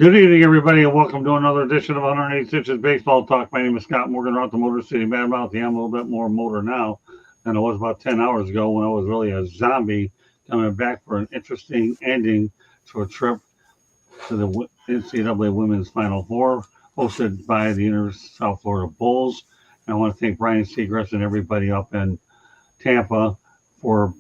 Good evening, everybody, and welcome to another edition of 108 Stitches Baseball Talk. My name is Scott Morgan, Rant, the Motor City Madmouth. Yeah, I'm a little bit more motor now than I was about 10 hours ago when I was really a zombie coming back for an interesting ending to a trip to the NCAA Women's Final Four, hosted by the South Florida Bulls. And I want to thank Brian Seagrass and everybody up in Tampa for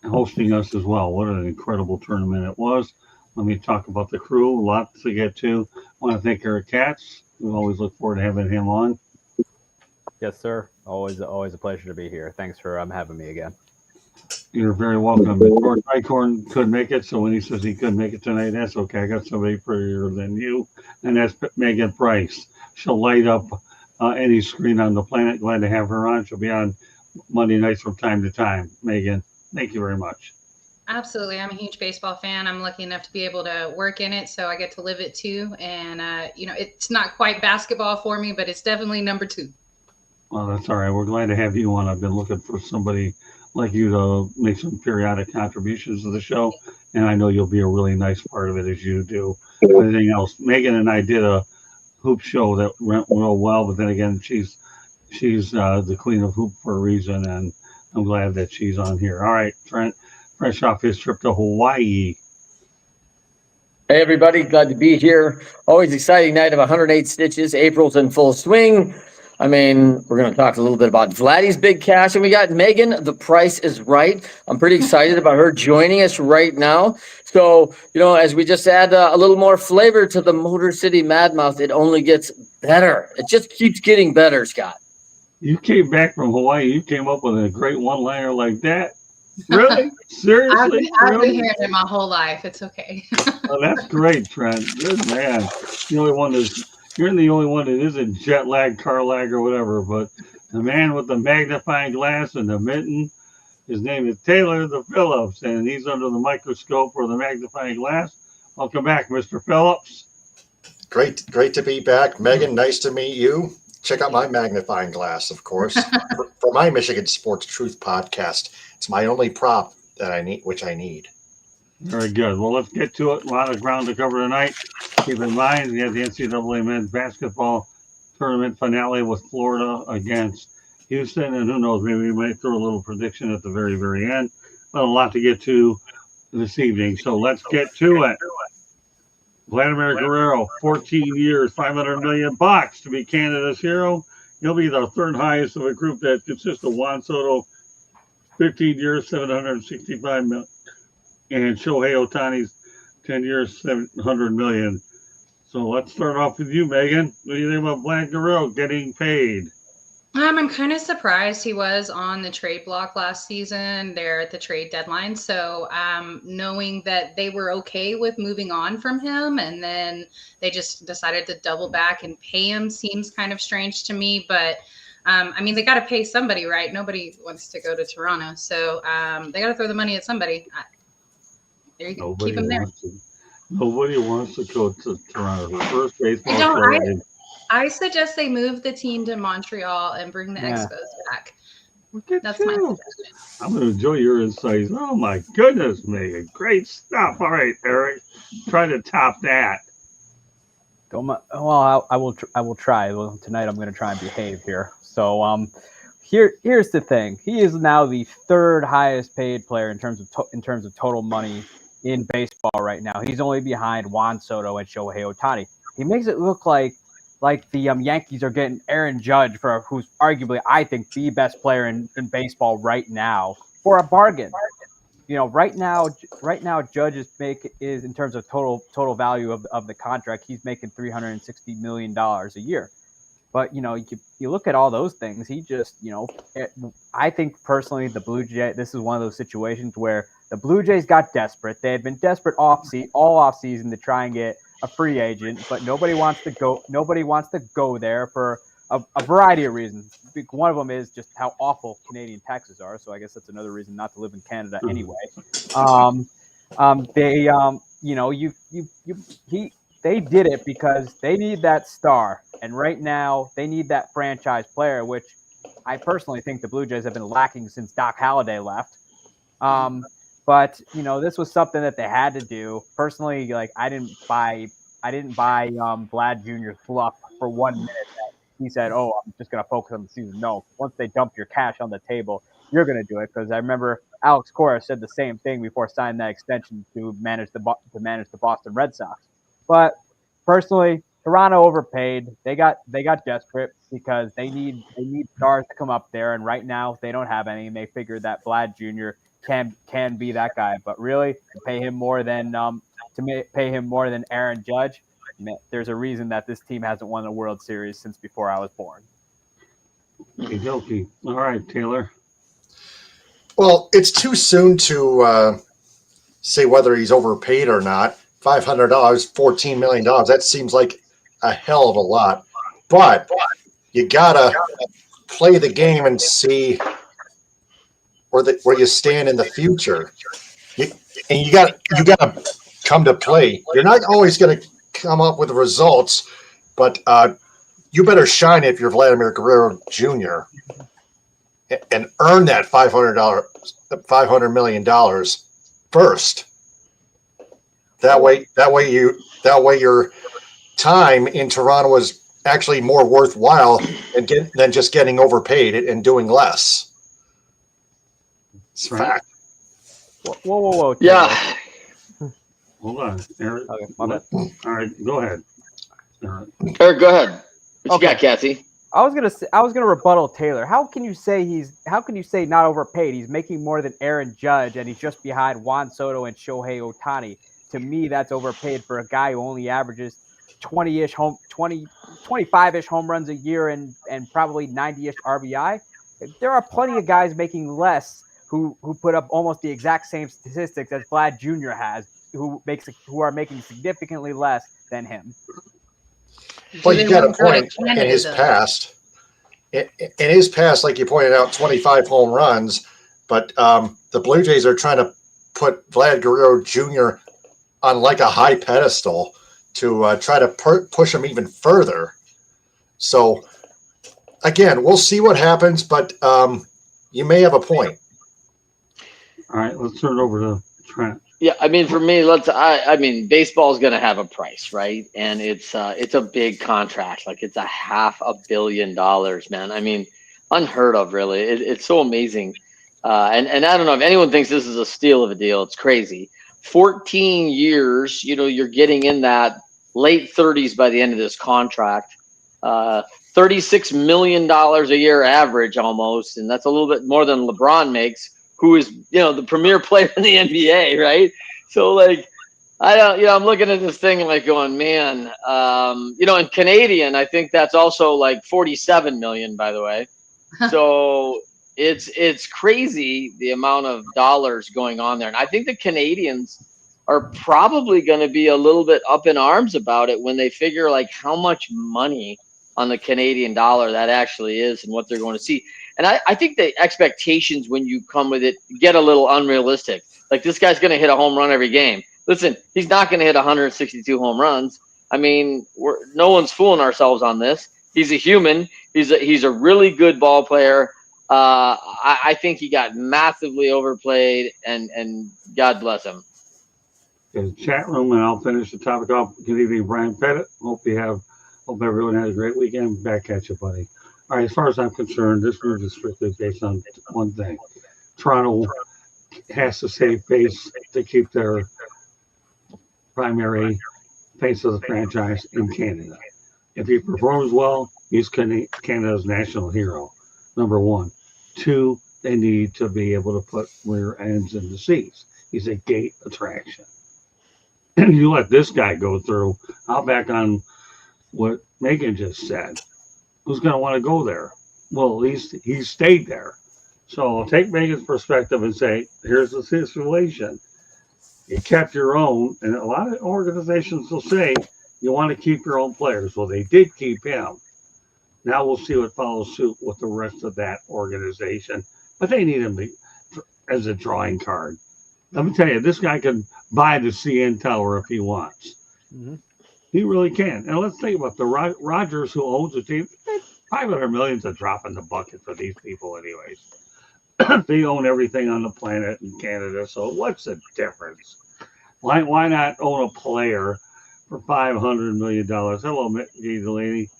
hosting us as well. What an incredible tournament it was. Let me talk about the crew. Lots to get to. I want to thank Eric Katz. We always look forward to having him on. Yes, sir. Always a pleasure to be here. Thanks for having me again. You're very welcome. George Eichhorn couldn't make it, so when he says he couldn't make it tonight, that's okay. I got somebody prettier than you, and that's Megan Price. She'll light up any screen on the planet. Glad to have her on. She'll be on Monday nights from time to time. Megan, thank you very much. Absolutely. I'm a huge baseball fan. I'm lucky enough to be able to work in it, so I get to live it too. And, it's not quite basketball for me, but it's definitely number two. Well, that's all right. We're glad to have you on. I've been looking for somebody like you to make some periodic contributions to the show, and I know you'll be a really nice part of it as you do everything else. Megan and I did a hoop show that went real well, but then again, she's the queen of hoop for a reason, and I'm glad that she's on here. All right, Trent, fresh off his trip to Hawaii. Hey, everybody. Glad to be here. Always exciting night of 108 Stitches. April's in full swing. I mean, we're going to talk a little bit about Vladdy's big cash. And we got Megan, The Price is Right. I'm pretty excited about her joining us right now. So, as we just add a little more flavor to the Motor City Madmouth, it only gets better. It just keeps getting better, Scott. You came back from Hawaii. You came up with a great one-liner like that. Really? Seriously? I've been hearing it my whole life. It's okay. Oh, that's great, Trent. Good man. You're the only one that isn't jet lag, car lag, or whatever. But the man with the magnifying glass and the mitten, his name is Taylor the Phillips, and he's under the microscope or the magnifying glass. Welcome back, Mr. Phillips. Great to be back. Megan, nice to meet you. Check out my magnifying glass, of course, for my Michigan Sports Truth podcast. It's my only prop that I need. Very good. Well, let's get to it. A lot of ground to cover tonight. Keep in mind, we have the NCAA men's basketball tournament finale with Florida against Houston. And who knows, maybe we might throw a little prediction at the very, very end. But a lot to get to this evening. So let's get to it. Vladimir Guerrero, 14 years, $500 million to be Canada's hero. He'll be the third highest of a group that consists of Juan Soto, 15 years, $765 million. And Shohei Ohtani's 10 years, $700 million. So let's start off with you, Megan. What do you think about Vlad Guerrero getting paid? I'm kind of surprised he was on the trade block last season there at the trade deadline. So knowing that they were okay with moving on from him and then they just decided to double back and pay him seems kind of strange to me. But they got to pay somebody, right? Nobody wants to go to Toronto. So they got to throw the money at somebody. There you go. Keep him there. Nobody wants to go to Toronto. First baseball. I suggest they move the team to Montreal and bring the Expos back. That's my suggestion. I'm going to enjoy your insights. Oh, my goodness, Megan. Great stuff. All right, Eric. Try to top that. Well, I will try. Well, tonight I'm going to try and behave here. So here's the thing. He is now the third highest paid player in terms of total money in baseball right now. He's only behind Juan Soto and Shohei Ohtani. He makes it look like the Yankees are getting Aaron Judge who's arguably, I think, the best player in baseball right now for a bargain. Right now Judge is in terms of total value of the contract, he's making $360 million a year. But you look at all those things, he just I think personally the Blue Jays, this is one of those situations where the Blue Jays got desperate. They had been desperate all off season to try and get a free agent, but nobody wants to go there for a variety of reasons. One of them is just how awful Canadian taxes are. So I guess that's another reason not to live in Canada anyway. They did it because they need that star, and right now they need that franchise player, which I personally think the Blue Jays have been lacking since Doc Halladay left. But this was something that they had to do. Personally, I Vlad Jr.'s fluff for 1 minute. He said, "Oh, I'm just gonna focus on the season." No, once they dump your cash on the table, you're gonna do it, because I remember Alex Cora said the same thing before signing that extension to manage the Boston Red Sox. But personally, Toronto overpaid. They got desperate because they need stars to come up there, and right now they don't have any. And they figured that Vlad Jr. can be that guy. But really, to pay him more than Aaron Judge, there's a reason that this team hasn't won a World Series since before I was born. Okey-dokey. All right, Taylor. Well, it's too soon to say whether he's overpaid or not. $500, $14 million. That seems like a hell of a lot. But you gotta play the game and see where you stand in the future. You got to come to play. You're not always going to come up with the results, but you better shine if you're Vladimir Guerrero Jr. and earn that $500 million first. That way your time in Toronto is actually more worthwhile than just getting overpaid and doing less. It's a fact. Whoa. Yeah. Hold on, Eric. Okay, my bad. All right, go ahead. Eric, go ahead. What you got, Cassie? I was gonna rebuttal Taylor. How can you say not overpaid? He's making more than Aaron Judge, and he's just behind Juan Soto and Shohei Ohtani. To me, that's overpaid for a guy who only averages 25-ish home runs a year and probably 90-ish RBI. There are plenty of guys making less who put up almost the exact same statistics as Vlad Jr. has, who are making significantly less than him. Well, you got a point in his past. In his past, like you pointed out, 25 home runs, but the Blue Jays are trying to put Vlad Guerrero Jr. on like a high pedestal to try to push him even further. So, again, we'll see what happens, but you may have a point. All right, let's turn it over to Trent. Yeah, I mean, for me, I mean, baseball's going to have a price, right? And it's a big contract. Like, it's $500 million, man. I mean, unheard of, really. It's so amazing. And I don't know if anyone thinks this is a steal of a deal. It's crazy. 14 years, you're getting in that late 30s by the end of this contract. $36 million a year average almost, and that's a little bit more than LeBron makes, who is, the premier player in the NBA, right? So, like, I'm looking at this thing and like going, man, in Canadian, I think that's also like 47 million, by the way. So it's crazy the amount of dollars going on there. And I think the Canadians are probably going to be a little bit up in arms about it when they figure like how much money on the Canadian dollar that actually is and what they're going to see. And I think the expectations when you come with it get a little unrealistic. Like, this guy's going to hit a home run every game. Listen, he's not going to hit 162 home runs. I mean, no one's fooling ourselves on this. He's a human. He's a really good ball player. I think he got massively overplayed, and God bless him. In the chat room, and I'll finish the topic off. Good evening, Brian Pettit. Hope everyone had a great weekend. Back at you, buddy. All right, as far as I'm concerned, this move is strictly based on one thing. Toronto has to save face to keep their primary face of the franchise in Canada. If he performs well, he's Canada's national hero, number one. Two, they need to be able to put rear ends in the seats. He's a gate attraction. And you let this guy go through, I'll back on what Megan just said. Who's going to want to go there? Well, at least he stayed there. So I'll take Megan's perspective and say, here's the situation. You kept your own, and a lot of organizations will say you want to keep your own players. Well, they did keep him. Now we'll see what follows suit with the rest of that organization. But they need him as a drawing card. Let me tell you, this guy can buy the CN Tower if he wants. Mm-hmm. He really can. And let's think about the Rogers, who owns the team. $500 million is a drop in the bucket for these people anyways. They own everything on the planet in Canada, so what's the difference? Why not own a player for $500 million. Hello, Mickey Delaney.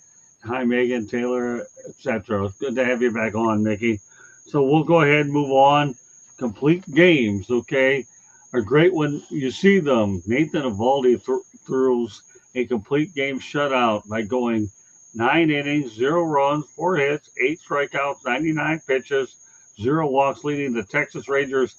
Hi, Megan, Taylor, etc. It's good to have you back on, Mickey. So we'll go ahead and move on. Complete games, okay? A great one. You see them. Nathan Eovaldi throws a complete game shutout by going 9 innings, 0 runs, 4 hits, 8 strikeouts, 99 pitches, 0 walks, leading the Texas Rangers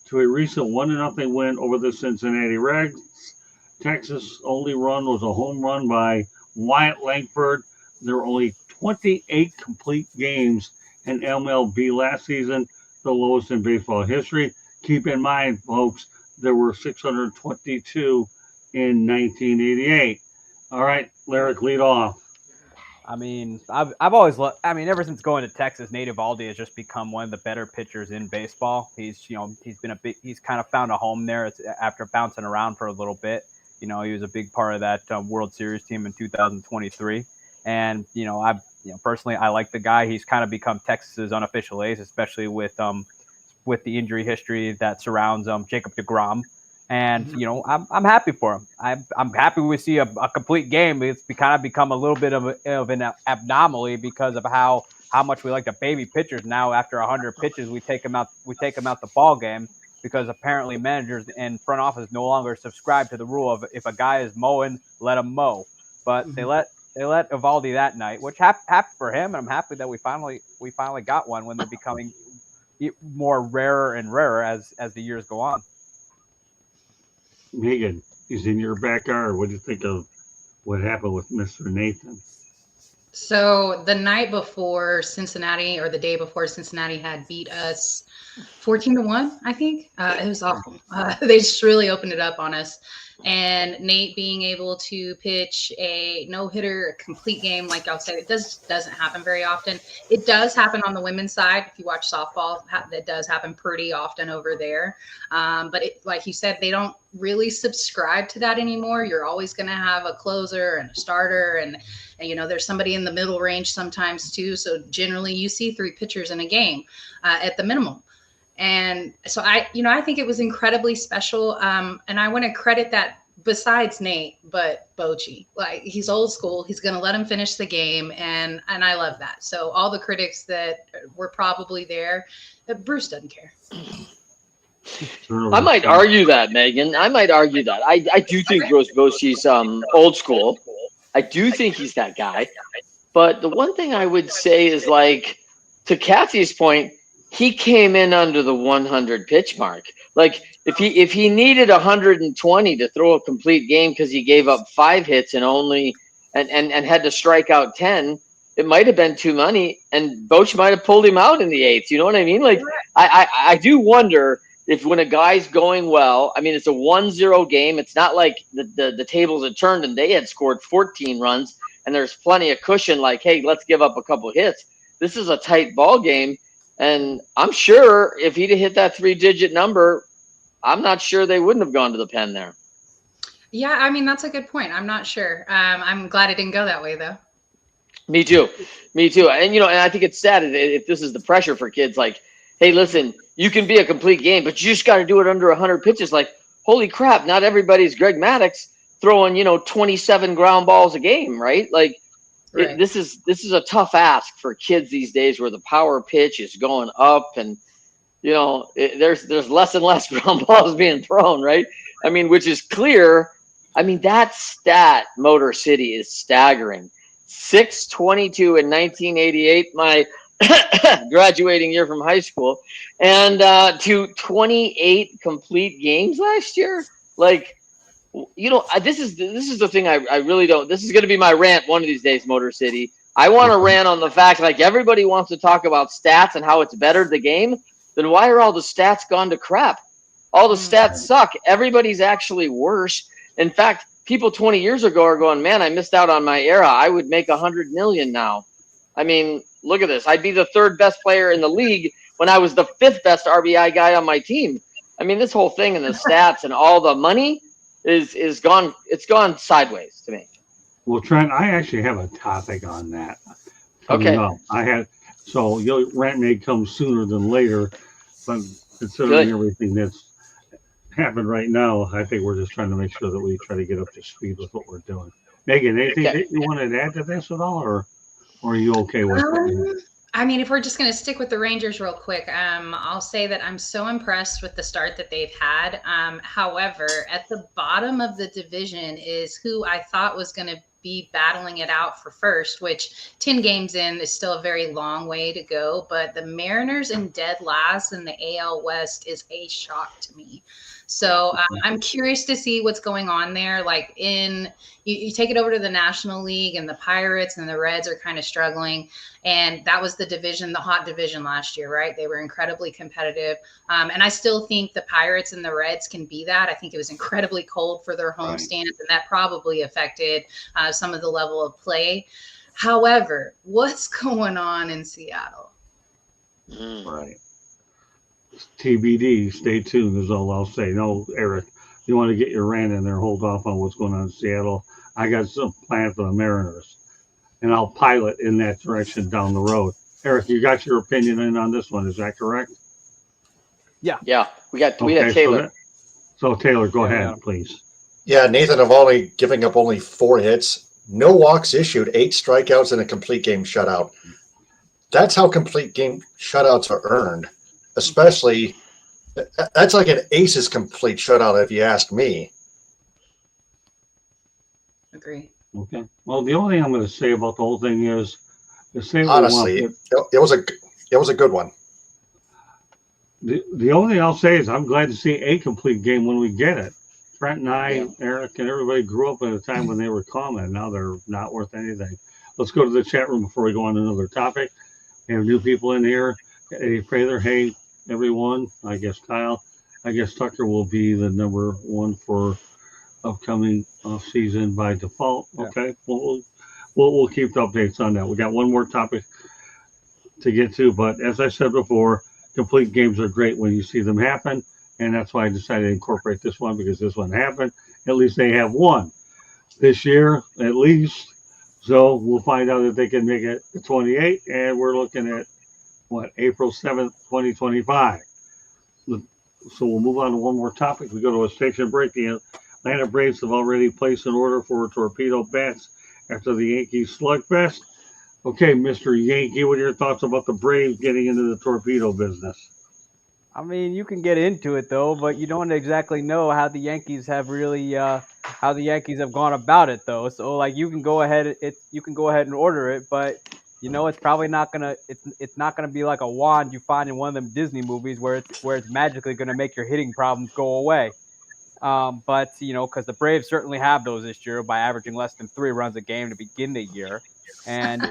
to a recent 1-0 win over the Cincinnati Reds. Texas' only run was a home run by Wyatt Langford. There were only 28 complete games in MLB last season, the lowest in baseball history. Keep in mind, folks, there were 622 in 1988. All right, Lyric, lead off. I mean, I've always loved. I mean, ever since going to Texas, Nate Eovaldi has just become one of the better pitchers in baseball. He's he's kind of found a home there after bouncing around for a little bit. He was a big part of that World Series team in 2023. And personally, I like the guy. He's kind of become Texas's unofficial ace, especially with the injury history that surrounds Jacob deGrom. And I'm happy for him. I'm happy we see a complete game. It's kind of become a little bit of an anomaly because of how much we like to baby pitchers now. After 100 pitches, we take them out the ball game because apparently managers and front office no longer subscribe to the rule of if a guy is mowing, let him mow. But they let Eovaldi that night, which happy for him, and I'm happy that we finally got one when they're becoming more rarer and rarer as the years go on. Megan, he's in your backyard. What do you think of what happened with Mr. Nathan? So the night before Cincinnati, or the day before Cincinnati had beat us 14-1, I think. It was awful. They just really opened it up on us. And Nate being able to pitch a no-hitter, a complete game, like y'all said, it doesn't happen very often. It does happen on the women's side. If you watch softball, that does happen pretty often over there. But like you said, they don't really subscribe to that anymore. You're always going to have a closer and a starter, and there's somebody in the middle range sometimes too. So generally you see 3 pitchers in a game at the minimum. And so I think it was incredibly special. And I want to credit that besides Nate, but Bochy, like, he's old school. He's going to let him finish the game. And I love that. So all the critics that were probably there, Bruce doesn't care. I might argue that, Megan. I might argue that. I do think Bruce Bochy's old school. I do think he's that guy. But the one thing I would say is, like, to Kathy's point, he came in under the 100 pitch mark. Like, if he needed 120 to throw a complete game because he gave up 5 hits and only and had to strike out 10, it might have been too many, and Boch might have pulled him out in the 8th. You know what I mean? Like, I do wonder if when a guy's going well, I mean, it's a 1-0 game. It's not like the tables had turned and they had scored 14 runs and there's plenty of cushion. Like, hey, let's give up a couple hits. This is a tight ball game. And I'm sure if he'd have hit that 3-digit number, I'm not sure they wouldn't have gone to the pen there. Yeah, I mean, that's a good point. I'm not sure. I'm glad it didn't go that way, though. Me too. And, and I think it's sad if this is the pressure for kids. Like, hey, listen, you can be a complete game, but you just got to do it under 100 pitches. Like, holy crap, not everybody's Greg Maddux throwing, 27 ground balls a game, right? Like, Right. This is a tough ask for kids these days where the power pitch is going up and, there's less and less ground balls being thrown, right? I mean, which is clear. I mean, that stat, Motor City, is staggering. 622 in 1988, my graduating year from high school, and to 28 complete games last year. Like, this is the thing I really don't. This is going to be my rant one of these days, Motor City. I want to rant on the fact, like, everybody wants to talk about stats and how it's bettered the game. Then why are all the stats gone to crap? All the stats suck. Everybody's actually worse. In fact, people 20 years ago are going, man, I missed out on my era. I would make $100 million now. I mean, look at this. I'd be the 3rd best player in the league when I was the 5th best RBI guy on my team. I mean, this whole thing and the stats and all the money is gone. It's gone sideways to me. Well, Trent, I actually have a topic on that. Okay. Your rant may come sooner than later, but considering everything that's happen right now. I think we're just trying to make sure that we try to get up to speed with what we're doing. Megan, anything Okay. that you wanted to add to this at all, or are you okay with it? I mean, if we're just going to stick with the Rangers real quick, I'll say that I'm so impressed with the start that they've had. However, at the bottom of the division is who I thought was going to be battling it out for first, which 10 games in is still a very long way to go. But the Mariners in dead last in the AL West is a shock to me. So I'm curious to see what's going on there. Like you take it over to the National League, and the Pirates and the Reds are kind of struggling. And that was the division, the hot division last year, right? They were incredibly competitive. And I still think the Pirates and the Reds can be that. I think it was incredibly cold for their homestands, and that probably affected some of the level of play. However, what's going on in Seattle? Right. TBD. Stay tuned is all I'll say. No, Eric, you want to get your rant in there, hold off on what's going on in Seattle. I got some plans for the Mariners, and I'll pilot in that direction down the road. Eric, you got your opinion in on this one. Is that correct? Yeah. We got Taylor. So Taylor, go ahead, please. Yeah, Nathan of giving up only 4 hits, no walks issued, 8 strikeouts, and a complete game shutout. That's how complete game shutouts are earned. Especially, that's like an aces complete shutout, if you ask me. Agree. Okay. Well, the only thing I'm going to say about the whole thing is, Honestly, it was a good one. The only thing I'll say is I'm glad to see a complete game when we get it. Trent and I, Eric, and everybody grew up at a time when they were common. Now they're not worth anything. Let's go to the chat room before we go on to another topic. We have new people in here. Eddie Prather, hey, everyone. I guess Kyle. I guess Tucker will be the number 1 for upcoming season by default. Okay. We'll keep the updates on that. We got one more topic to get to, but as I said before, complete games are great when you see them happen, and that's why I decided to incorporate this one, because this one happened. At least they have one this year, at least. So we'll find out if they can make it to 28, and we're looking at April 7th, 2025. So we'll move on to one more topic. We go to a station break. The Atlanta Braves have already placed an order for torpedo bats after the Yankees slugfest. Okay, Mr. Yankee, what are your thoughts about the Braves getting into the torpedo business? I mean, you can get into it though, but you don't exactly know how the Yankees have gone about it though. So like you can go ahead and order it, but it's probably not gonna it's not gonna be like a wand you find in one of them Disney movies where it's magically gonna make your hitting problems go away. But because the Braves certainly have those this year by averaging less than 3 runs a game to begin the year, and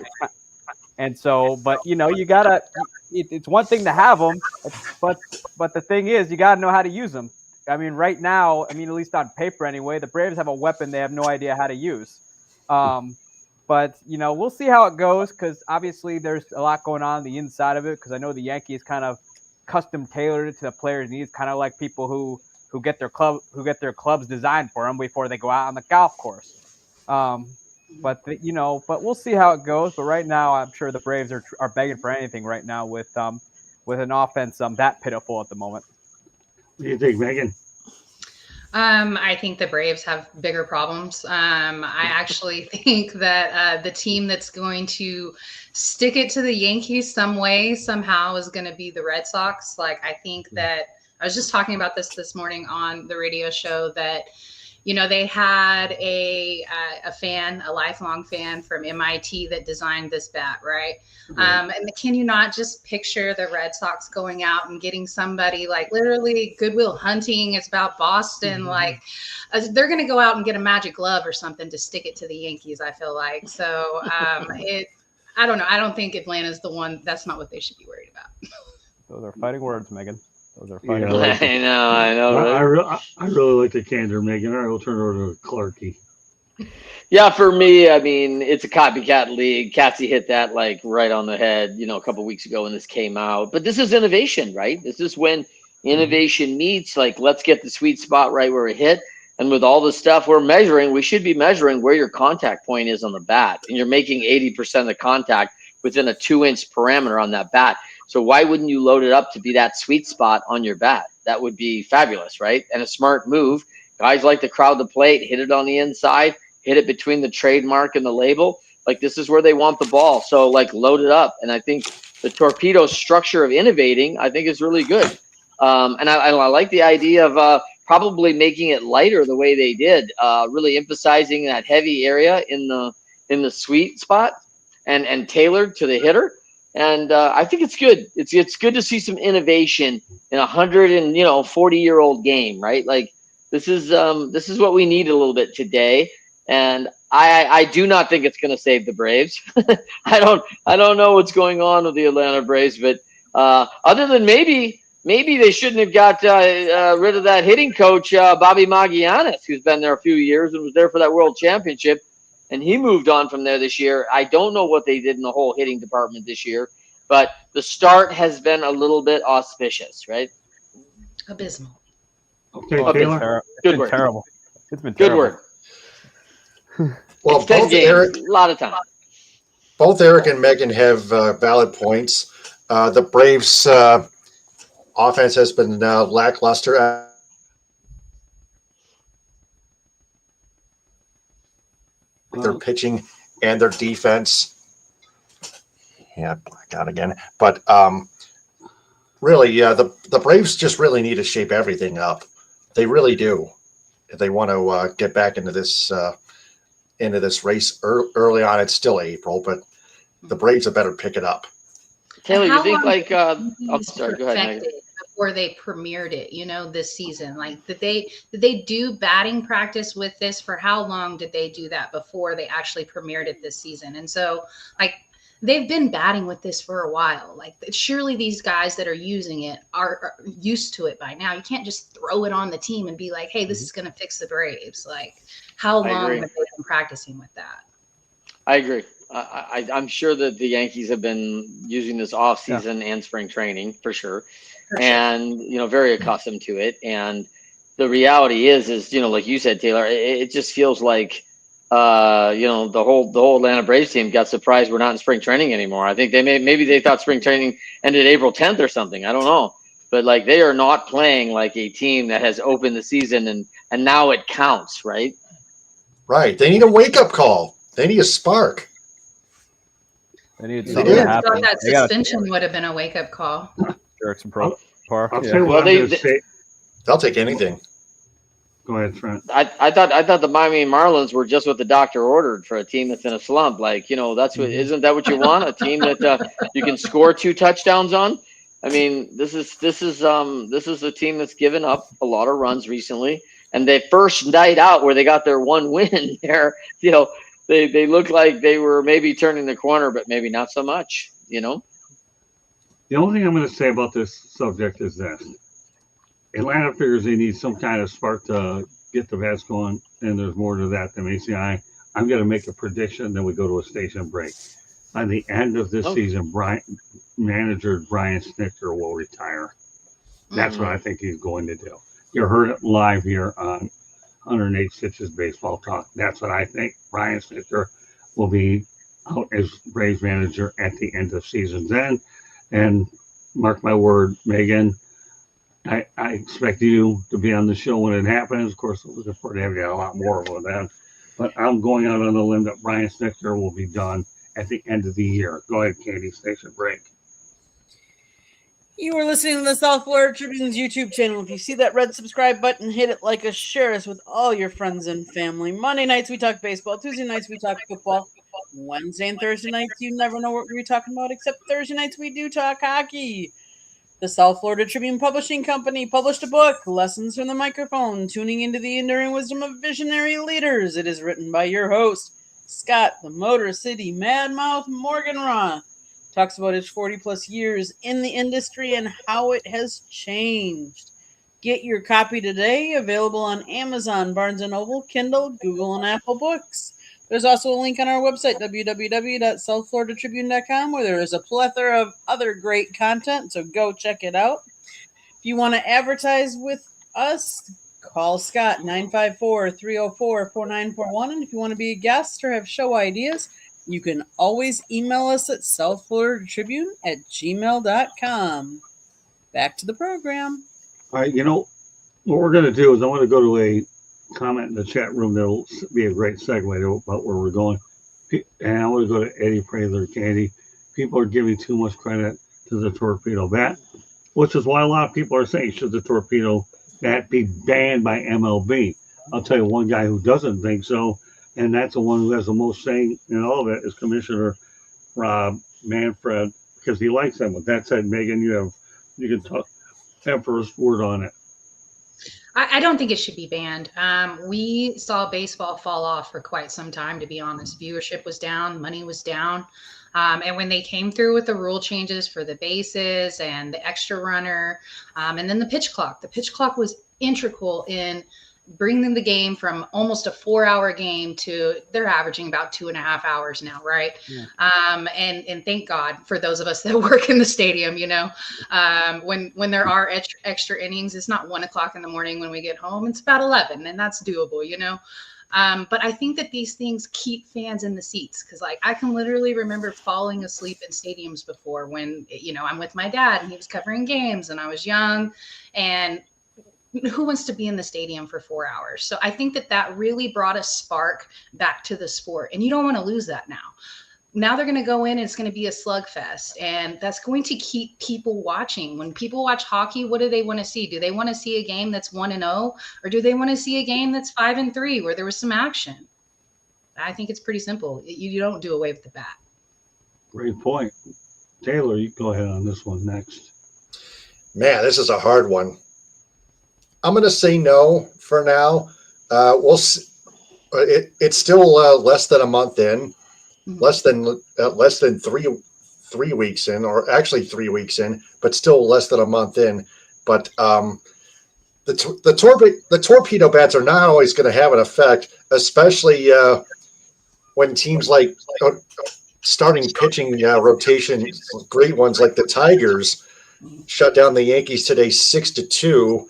so, but you gotta. It's one thing to have them, but the thing is, you gotta know how to use them. I mean, right now, at least on paper anyway, the Braves have a weapon they have no idea how to use. But we'll see how it goes, because obviously there's a lot going on the inside of it. Because I know the Yankees kind of custom tailored it to the players' needs, kind of like people who get their clubs designed for them before they go out on the golf course. But we'll see how it goes. But right now, I'm sure the Braves are begging for anything right now with an offense that pitiful at the moment. What do you think, Megan? I think the Braves have bigger problems. I actually think that the team that's going to stick it to the Yankees some way, somehow, is going to be the Red Sox. Like, I think that I was just talking about this morning on the radio show that, they had a lifelong fan from MIT that designed this bat, right? And can you not just picture the Red Sox going out and getting somebody like literally Goodwill Hunting? It's about Boston. Like they're going to go out and get a magic glove or something to stick it to the Yankees, I feel like. So I don't know. I don't think Atlanta's the one. That's not what they should be worried about. Those are fighting words, Megan. Those are Yeah, fighting words. I know. I really like the candor, Megan. All right, we'll turn it over to Clarky. Yeah, for me, I mean, it's a copycat league. Cassie hit that like right on the head, a couple weeks ago when this came out. But this is innovation, right? This is when innovation meets. Like, let's get the sweet spot right where it hit. And with all the stuff we're measuring, we should be measuring where your contact point is on the bat. And you're making 80% of the contact within a 2-inch parameter on that bat. So why wouldn't you load it up to be that sweet spot on your bat? That would be fabulous, right? And a smart move. Guys like to crowd the plate, hit it on the inside, hit it between the trademark and the label. Like, this is where they want the ball. So, like, load it up. And I think the Torpedo structure of innovating, I think, is really good. And I like the idea of probably making it lighter the way they did, really emphasizing that heavy area in the sweet spot and tailored to the hitter. And I think it's good. It's good to see some innovation in 140-year-old game, right? Like, this is what we need a little bit today. And I do not think it's going to save the Braves. I don't know what's going on with the Atlanta Braves, but other than maybe they shouldn't have got rid of that hitting coach, Bobby Magianis, who's been there a few years and was there for that World Championship, and he moved on from there this year. I don't know what they did in the whole hitting department this year, but the start has been a little bit auspicious, right? Abysmal. Okay, Okay. Taylor. Good word. Terrible. It's been Good terrible. word. Well, It's 10 both games, Eric, a lot of time. both Eric and Megan have valid points. The Braves' offense has been lackluster. Their pitching and their defense. Yeah, blacked out again. But really, the Braves just really need to shape everything up. They really do. If they want to get back into this race early on. It's still April, but the Braves had better pick it up. Taylor, And you how think long like did oh, these sorry, go ahead, Megan. perfect it before they premiered it, this season? Like, did they do batting practice with this? For how long did they do that before they actually premiered it this season? And so, like, they've been batting with this for a while. Like, surely these guys that are using it are used to it by now. You can't just throw it on the team and be like, hey, this is going to fix the Braves. Like, how long have they been practicing with that? I agree. I'm sure that the Yankees have been using this off season and spring training for sure, and very accustomed to it. And the reality is like you said, Taylor, it just feels like the whole Atlanta Braves team got surprised we're not in spring training anymore. I think maybe they thought spring training ended April 10th or something. I don't know, but like, they are not playing like a team that has opened the season and now it counts, right? Right. They need a wake up call. They need a spark. They needed They something did. to I happen. thought that They gotta suspension would have been a wake up call. jerk some pro par. I'll Yeah. tell you what Well, I'm going to say. They'll take anything. Go ahead, Trent. I thought the Miami Marlins were just what the doctor ordered for a team that's in a slump. Like, that's what isn't that what you want? A team that you can score 2 touchdowns on. I mean, this is a team that's given up a lot of runs recently, and their first night out where they got their one win there, they look like they were maybe turning the corner, but maybe not so much. The only thing I'm going to say about this subject is this. Atlanta figures they need some kind of spark to get the bats going, and there's more to that than ACI. I'm going to make a prediction, then we go to a station break. By the end of this season, manager Brian Snitker will retire. That's what I think he's going to do. You heard it live here on 108 Stitches Baseball Talk. That's what I think. Brian Snitker will be out as Braves manager at the end of season's end. And mark my word, Megan, I expect you to be on the show when it happens. Of course, we're looking forward to having a lot more of that. But I'm going out on the limb that Brian Snitker will be done at the end of the year. Go ahead, Katie, station break. You are listening to the South Florida Tribune's YouTube channel. If you see that red subscribe button, hit it, like us, share us with all your friends and family. Monday nights, we talk baseball. Tuesday nights, we talk football. Wednesday and Thursday nights, you never know what we're talking about, except Thursday nights, we do talk hockey. The South Florida Tribune Publishing Company published a book, Lessons from the Microphone, Tuning into the Enduring Wisdom of Visionary Leaders. It is written by your host, Scott, the Motor City Madmouth Morganroth. Talks about his 40-plus years in the industry and how it has changed. Get your copy today, available on Amazon, Barnes & Noble, Kindle, Google, and Apple Books. There's also a link on our website, www.southfloridatribune.com, where there is a plethora of other great content, so go check it out. If you want to advertise with us, call Scott, 954-304-4941, and if you want to be a guest or have show ideas, You can always email us at southfloridatribune@gmail.com. Back to the program. All right, what we're going to do is I want to go to a comment in the chat room that'll be a great segue about where we're going. And I want to go to Eddie Prather, Candy. People are giving too much credit to the torpedo bat, which is why a lot of people are saying, should the torpedo bat be banned by MLB? I'll tell you one guy who doesn't think so, and that's the one who has the most saying in all of it, is Commissioner Rob Manfred, because he likes them. With that said, Megan, you can have first word on it. I don't think it should be banned. We saw baseball fall off for quite some time, to be honest. Viewership was down, money was down. And when they came through with the rule changes for the bases and the extra runner, and then the pitch clock was integral in bringing the game from almost a 4-hour game to they're averaging about 2.5 hours now, right? Yeah. And thank God for those of us that work in the stadium, when there are extra innings, it's not 1:00 in the morning when we get home, it's about 11, and that's doable, But I think that these things keep fans in the seats, because I can literally remember falling asleep in stadiums before when, I'm with my dad and he was covering games and I was young, and who wants to be in the stadium for 4 hours? So I think that really brought a spark back to the sport, and you don't want to lose that now. Now they're going to go in and it's going to be a slugfest, and that's going to keep people watching. When people watch hockey, what do they want to see? Do they want to see a game that's 1-0, or do they want to see a game that's 5-3 where there was some action? I think it's pretty simple. You don't do away with the bat. Great point. Taylor, you go ahead on this one next. Man, this is a hard one. I'm going to say no for now. We'll see. It's still less than a month in, less than 3 weeks in, or actually 3 weeks in, but still less than a month in. But the torpedo bats are not always going to have an effect, especially when teams like starting pitching rotation, great ones like the Tigers, shut down the Yankees today 6-2.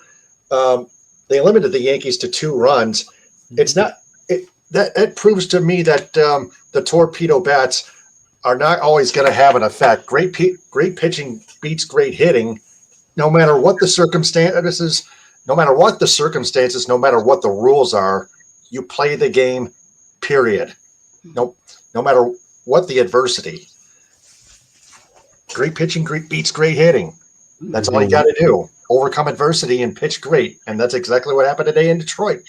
They limited the Yankees to 2 runs. It's not that proves to me that the torpedo bats are not always going to have an effect. Great pitching beats great hitting, no matter what the circumstances, no matter what the rules are. You play the game, period. No matter what the adversity. Great pitching beats great hitting. That's all you got to do. Overcome adversity and pitch great. And that's exactly what happened today in Detroit.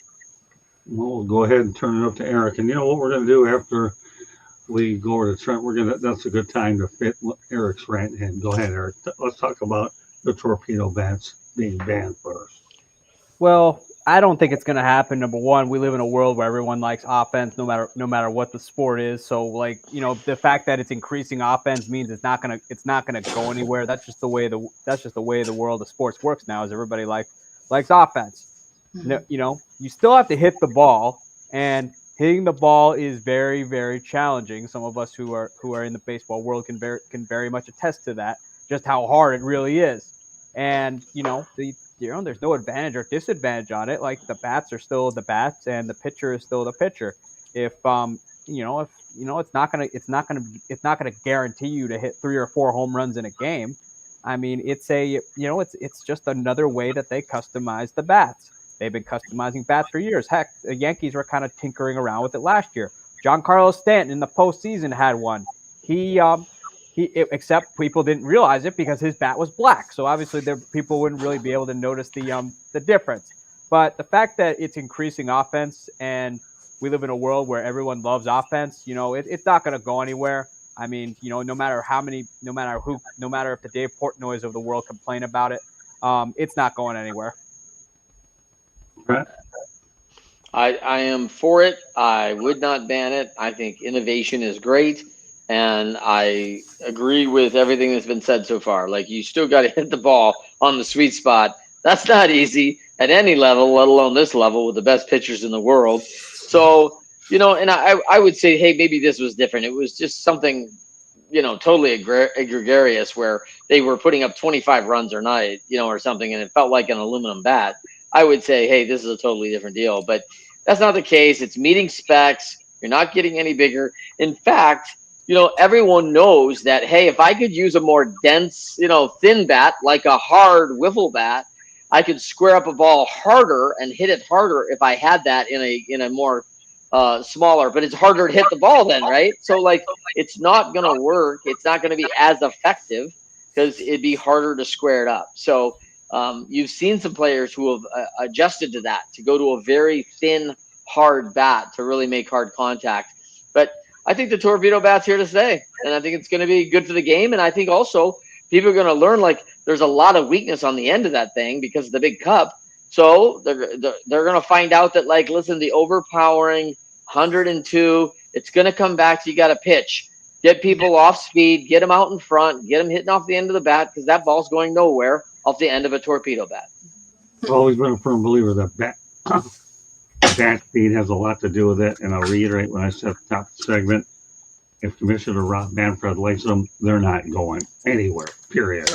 Well, we'll go ahead and turn it up to Eric. And you know what we're going to do after we go over to Trent? That's a good time to fit Eric's rant in. Go ahead, Eric. Let's talk about the torpedo bats being banned first. Well, I don't think it's going to happen. Number one, we live in a world where everyone likes offense, no matter what the sport is. So, the fact that it's increasing offense means it's not going to go anywhere. That's just the way the world of sports works now. Is everybody likes offense? Mm-hmm. You still have to hit the ball, and hitting the ball is very, very challenging. Some of us who are in the baseball world can very much attest to that, just how hard it really is. And there's no advantage or disadvantage on it. Like, the bats are still the bats, and the pitcher is still the pitcher. If it's not gonna guarantee you to hit 3 or 4 home runs in a game. I mean, it's just another way that they customize the bats. They've been customizing bats for years. Heck, the Yankees were kind of tinkering around with it last year. Giancarlo Stanton in the postseason had one. Except people didn't realize it because his bat was black. So obviously people wouldn't really be able to notice the difference. But the fact that it's increasing offense, and we live in a world where everyone loves offense, it's not going to go anywhere. I mean, no matter if the Dave Portnoys of the world complain about it, it's not going anywhere. Right. I am for it. I would not ban it. I think innovation is great. And I agree with everything that's been said so far. Like, you still got to hit the ball on the sweet spot. That's not easy at any level, let alone this level with the best pitchers in the world. So, and I would say, hey, maybe this was different. It was just something, totally gregarious, where they were putting up 25 runs or night, or something, and it felt like an aluminum bat. I would say, hey, this is a totally different deal. But that's not the case. It's meeting specs. You're not getting any bigger. In fact, everyone knows that, hey, if I could use a more dense, thin bat, like a hard wiffle bat, I could square up a ball harder and hit it harder if I had that in a more smaller, but it's harder to hit the ball then, right? So like, it's not going to work. It's not going to be as effective because it'd be harder to square it up. So you've seen some players who have adjusted to that, to go to a very thin, hard bat to really make hard contact. But I think the Torpedo bat's here to stay, and I think it's going to be good for the game. And I think also people are going to learn, like, there's a lot of weakness on the end of that thing because of the big cup. So they're going to find out that, like, listen, the overpowering 102, it's going to come back to you got to pitch. Get people off speed, get them out in front, get them hitting off the end of the bat because that ball's going nowhere off the end of a Torpedo bat. I've always been a firm believer that bat speed has a lot to do with it, and I'll reiterate when I said top of the segment, if Commissioner Rob Manfred likes them, they're not going anywhere, period.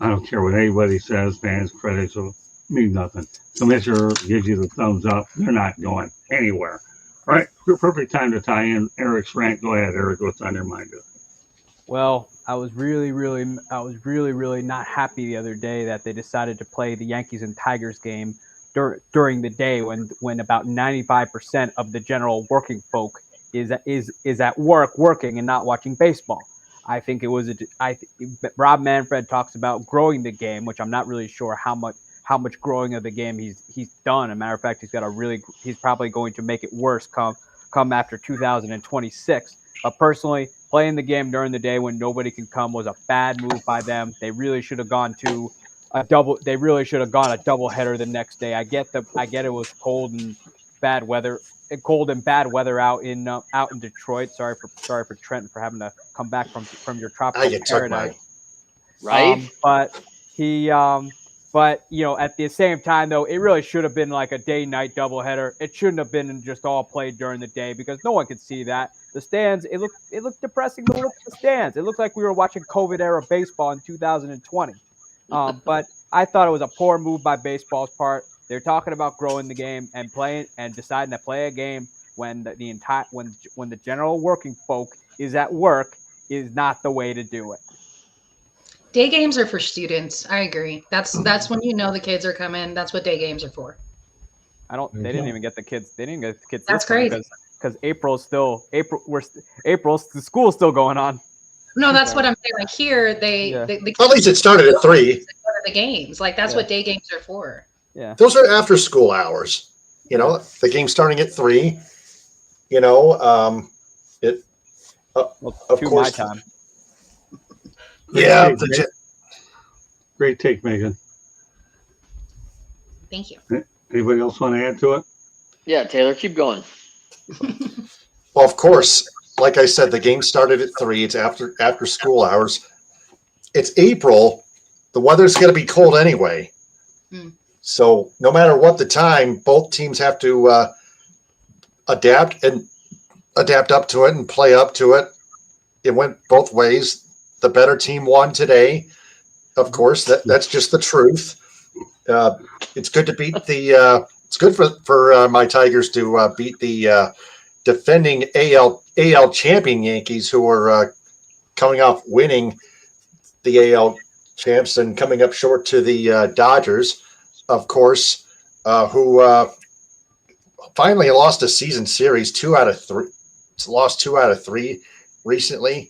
I don't care what anybody says, fans, critics, will mean nothing. Commissioner gives you the thumbs up, they're not going anywhere. All right, perfect time to tie in Eric's rant. Go ahead, Eric, what's on your mind? Well, I was really not happy the other day that they decided to play the Yankees and Tigers game during the day when about 95% of the general working folk is at work working and not watching baseball. I think it was Rob Manfred talks about growing the game, which I'm not really sure how much growing of the game he's done. As a matter of fact, he's probably going to make it worse come after 2026. But personally, playing the game during the day when nobody can come was a bad move by them. They really should have gone to a double. They really should have gone a doubleheader the next day. I get it was cold and bad weather out in Detroit. Sorry for Trenton for having to come back from your tropical paradise. Right. But at the same time, though, it really should have been like a day-night doubleheader. It shouldn't have been just all played during the day because no one could see that. The stands, it looked depressing to look at the stands. It looked like we were watching COVID-era baseball in 2020. But I thought it was a poor move by baseball's part. They're talking about growing the game and deciding to play a game when the general working folk is at work is not the way to do it. Day games are for students. I agree. That's when the kids are coming. That's what day games are for. They didn't even get the kids. They didn't get the kids. That's crazy. Because the school's still going on. No, that's what I'm saying. Like here, the at least it started at 3. The games, like that's what day games are for. Yeah, those are after school hours. The game starting at 3. Of course. My time. Yeah. Great take, Megan. Thank you. Anybody else want to add to it? Yeah, Taylor, keep going. Well, of course, like I said, the game started at 3. It's after school hours. It's April. The weather's going to be cold anyway. So no matter what the time, both teams have to adapt up to it and play up to it. It went both ways. The better team won today. Of course, that's just the truth. It's good to beat it's good for my Tigers to beat the defending AL champion Yankees, who are coming off winning the AL champs and coming up short to the Dodgers, of course, who finally lost a season series 2 out of 3. It's lost 2 out of 3 recently.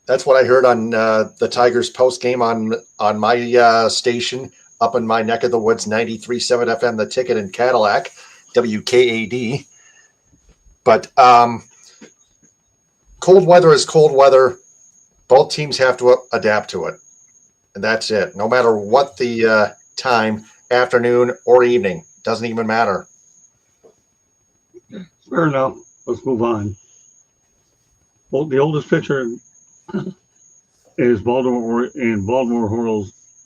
That's what I heard on the Tigers post game on my station up in my neck of the woods, 93.7 FM, The Ticket in Cadillac, WKAD. But cold weather is cold weather. Both teams have to adapt to it. And that's it. No matter what the time, afternoon or evening, doesn't even matter. Fair enough. Let's move on. Well, the oldest pitcher is Baltimore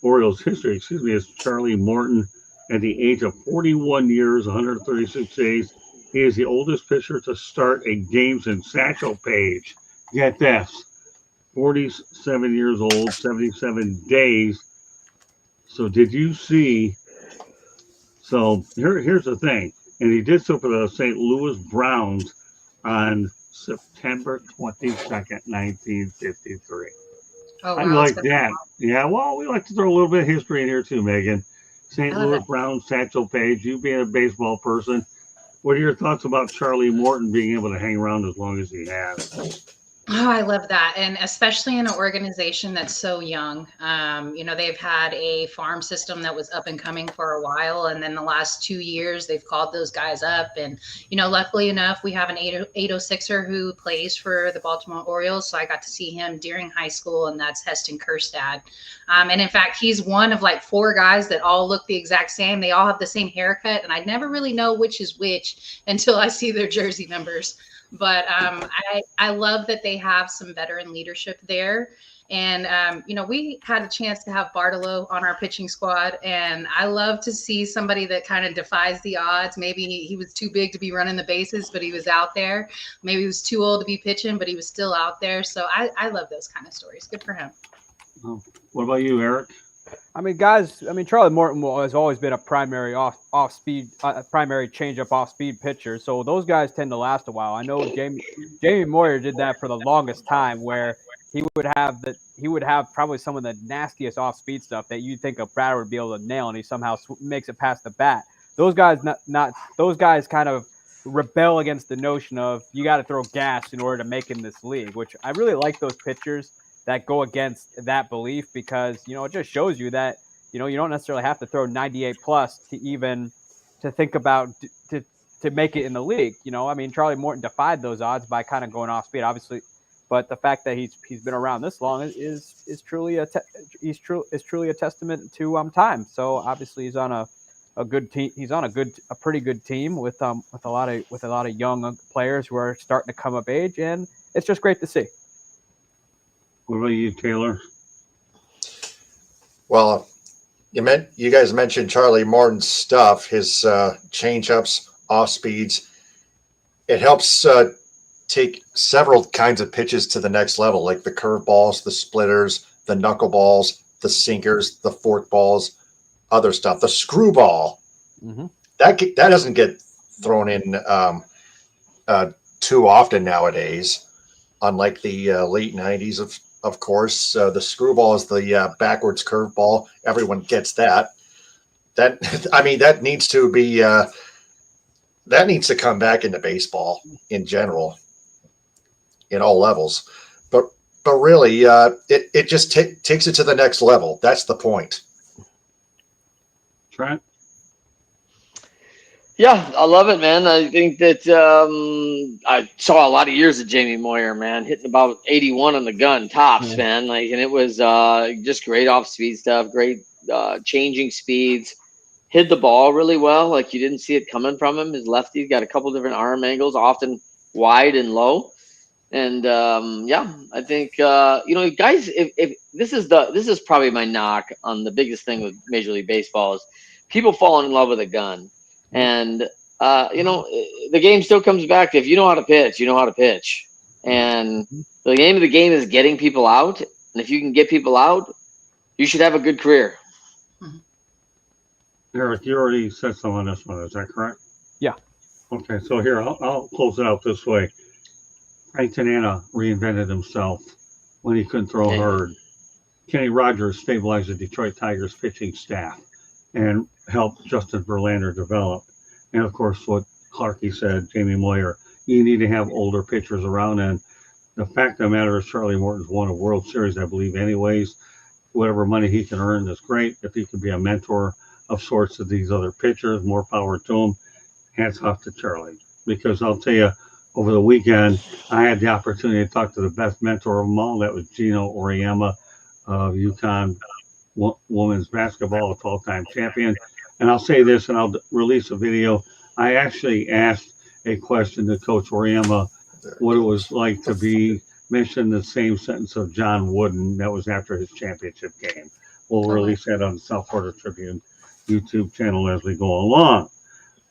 Orioles history, is Charlie Morton. At the age of 41 years, 136 days, he is the oldest pitcher to start a game since Satchel Paige. Get this, 47 years old, 77 days. So did you see? So here's the thing, and he did so for the St. Louis Browns on September 22nd, 1953. Oh I wow, like so that. Yeah, well, we like to throw a little bit of history in here too, Megan. St. I love Louis it. Browns, Satchel Paige, you being a baseball person, what are your thoughts about Charlie Morton being able to hang around as long as he has? Oh, I love that. And especially in an organization that's so young. They've had a farm system that was up and coming for a while. And then the last 2 years, they've called those guys up. And, luckily enough, we have an 806er who plays for the Baltimore Orioles. So I got to see him during high school, and that's Heston Kjerstad. And in fact, he's one of like four guys that all look the exact same. They all have the same haircut. And I never really know which is which until I see their jersey numbers. But I love that they have some veteran leadership there. And, we had a chance to have Bartolo on our pitching squad. And I love to see somebody that kind of defies the odds. Maybe he was too big to be running the bases, but he was out there. Maybe he was too old to be pitching, but he was still out there. So I love those kind of stories. Good for him. What about you, Eric? Charlie Morton has always been a primary primary changeup off speed pitcher. So those guys tend to last a while. I know Jamie Moyer did that for the longest time, where he would have probably some of the nastiest off speed stuff that you'd think a batter would be able to nail, and he somehow makes it past the bat. Those guys those guys kind of rebel against the notion of you got to throw gas in order to make in this league, which I really like those pitchers that go against that belief, because it just shows you that you don't necessarily have to throw 98 plus to think about to make it in the league. Charlie Morton defied those odds by kind of going off speed, obviously, but the fact that he's been around this long is truly a testament to time. So obviously he's on a good team. He's on a pretty good team with a lot of young players who are starting to come of age, and it's just great to see. What about you, Taylor? Well, you guys mentioned Charlie Morton's stuff, his change-ups, off speeds. It helps take several kinds of pitches to the next level, like the curveballs, the splitters, the knuckleballs, the sinkers, the forkballs, other stuff. The screwball, that doesn't get thrown in too often nowadays, unlike the late 90s, of course. The screwball is the backwards curveball. Everyone gets that. That needs to be that needs to come back into baseball in general, in all levels. But really, it just takes it to the next level. That's the point. Trent? Yeah, I love it, man. I think that I saw a lot of years of Jamie Moyer, man, hitting about 81 on the gun tops, man. And it was just great off speed stuff, great changing speeds, hit the ball really well. Like you didn't see it coming from him. His lefty's got a couple different arm angles, often wide and low. And I think guys, if this is probably my knock on the biggest thing with Major League Baseball is people falling in love with a gun. And, the game still comes back to if you know how to pitch, you know how to pitch. And the name of the game is getting people out. And if you can get people out, you should have a good career. Eric, you already said something on this one. Is that correct? Yeah. Okay, so here, I'll close it out this way. Frank Tanana reinvented himself when he couldn't throw hard. Kenny Rogers stabilized the Detroit Tigers pitching staff and helped Justin Verlander develop. And of course, what Clarkey said, Jamie Moyer, you need to have older pitchers around. And the fact of the matter is Charlie Morton's won a World Series, I believe, anyways. Whatever money he can earn is great. If he can be a mentor of sorts to these other pitchers, more power to him. Hats off to Charlie. Because I'll tell you, over the weekend, I had the opportunity to talk to the best mentor of them all. That was Gino Auriemma of UConn women's basketball, a 12-time champion. And I'll say this, and I'll release a video. I actually asked a question to Coach Auriemma what it was like to be mentioned in the same sentence of John Wooden. That was after his championship game. We'll release that on the South Florida Tribune YouTube channel as we go along.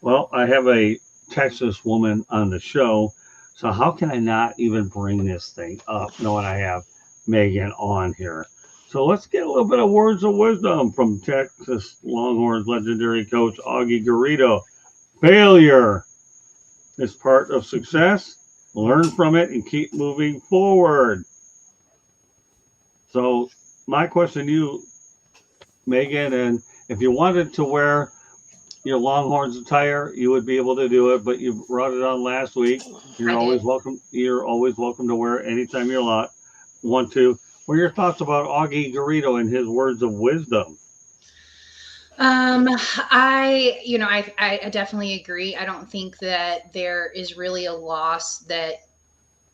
Well, I have a Texas woman on the show, so how can I not even bring this thing up knowing I have Megan on here? So let's get a little bit of words of wisdom from Texas Longhorns legendary coach Augie Garrido. Failure is part of success. learn from it, and keep moving forward. So my question to you, Megan, and if you wanted to wear your Longhorns attire, you would be able to do it, but you brought it on last week. You're I always did. welcome. You're always welcome to wear it anytime you want to. What are your thoughts about Augie Garrido and his words of wisdom? I definitely agree. I don't think that there is really a loss that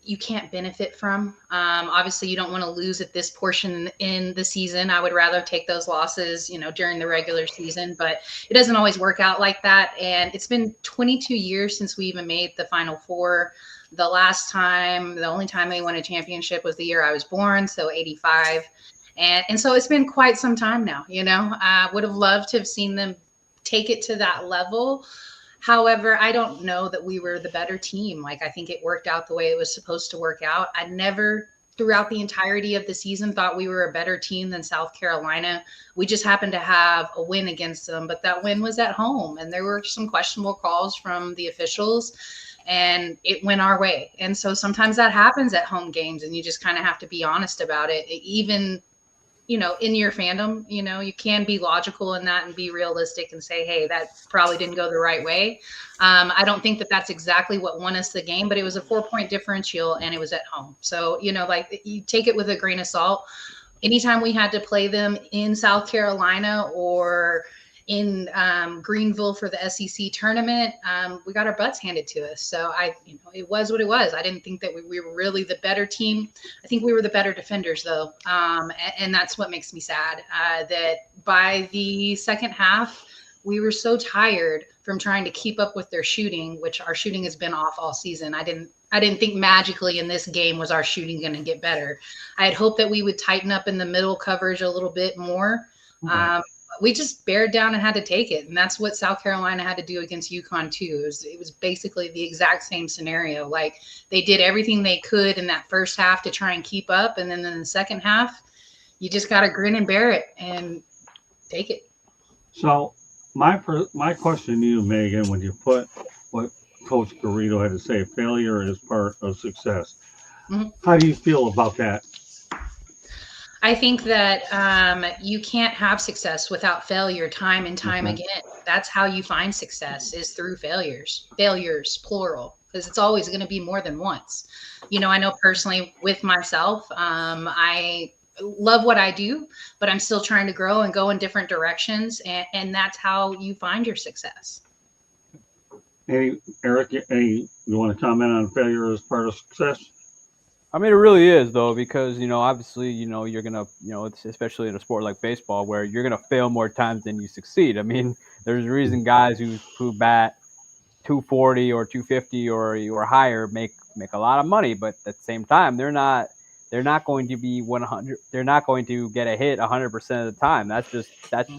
you can't benefit from. Obviously, you don't want to lose at this portion in the season. I would rather take those losses, during the regular season, but it doesn't always work out like that. And it's been 22 years since we even made the Final Four. The only time they won a championship was the year I was born, so 85. And so it's been quite some time now, I would have loved to have seen them take it to that level. However, I don't know that we were the better team. Like, I think it worked out the way it was supposed to work out. I never, throughout the entirety of the season, thought we were a better team than South Carolina. We just happened to have a win against them, but that win was at home, and there were some questionable calls from the officials, and it went our way. And so sometimes that happens at home games, and you just kind of have to be honest about it. Even in your fandom, you can be logical in that and be realistic and say, hey, that probably didn't go the right way. I don't think that that's exactly what won us the game, but it was a 4-point differential and it was at home. So, you take it with a grain of salt. Anytime we had to play them in South Carolina or in Greenville for the SEC tournament, we got our butts handed to us. So it was what it was. I didn't think that we were really the better team. I think we were the better defenders, though, and that's what makes me sad. That by the second half, we were so tired from trying to keep up with their shooting, which our shooting has been off all season. I didn't think magically in this game was our shooting going to get better. I had hoped that we would tighten up in the middle coverage a little bit more. We just bared down and had to take it. And that's what South Carolina had to do against UConn too. It was basically the exact same scenario. Like, they did everything they could in that first half to try and keep up. And then in the second half, you just got to grin and bear it and take it. So my question to you, Megan, when you put what Coach Garrido had to say, failure is part of success. Mm-hmm. How do you feel about that? I think that you can't have success without failure time and time again. That's how you find success, is through failures, plural, because it's always going to be more than once. I know personally with myself, I love what I do, but I'm still trying to grow and go in different directions. And that's how you find your success. Hey, Eric, you want to comment on failure as part of success? I mean, it really is, though, because, obviously, you're going to, it's especially in a sport like baseball where you're going to fail more times than you succeed. I mean, there's a reason guys who bat 240 or 250 or higher make a lot of money, but at the same time, they're not going to be 100. They're not going to get a hit 100% of the time. That's just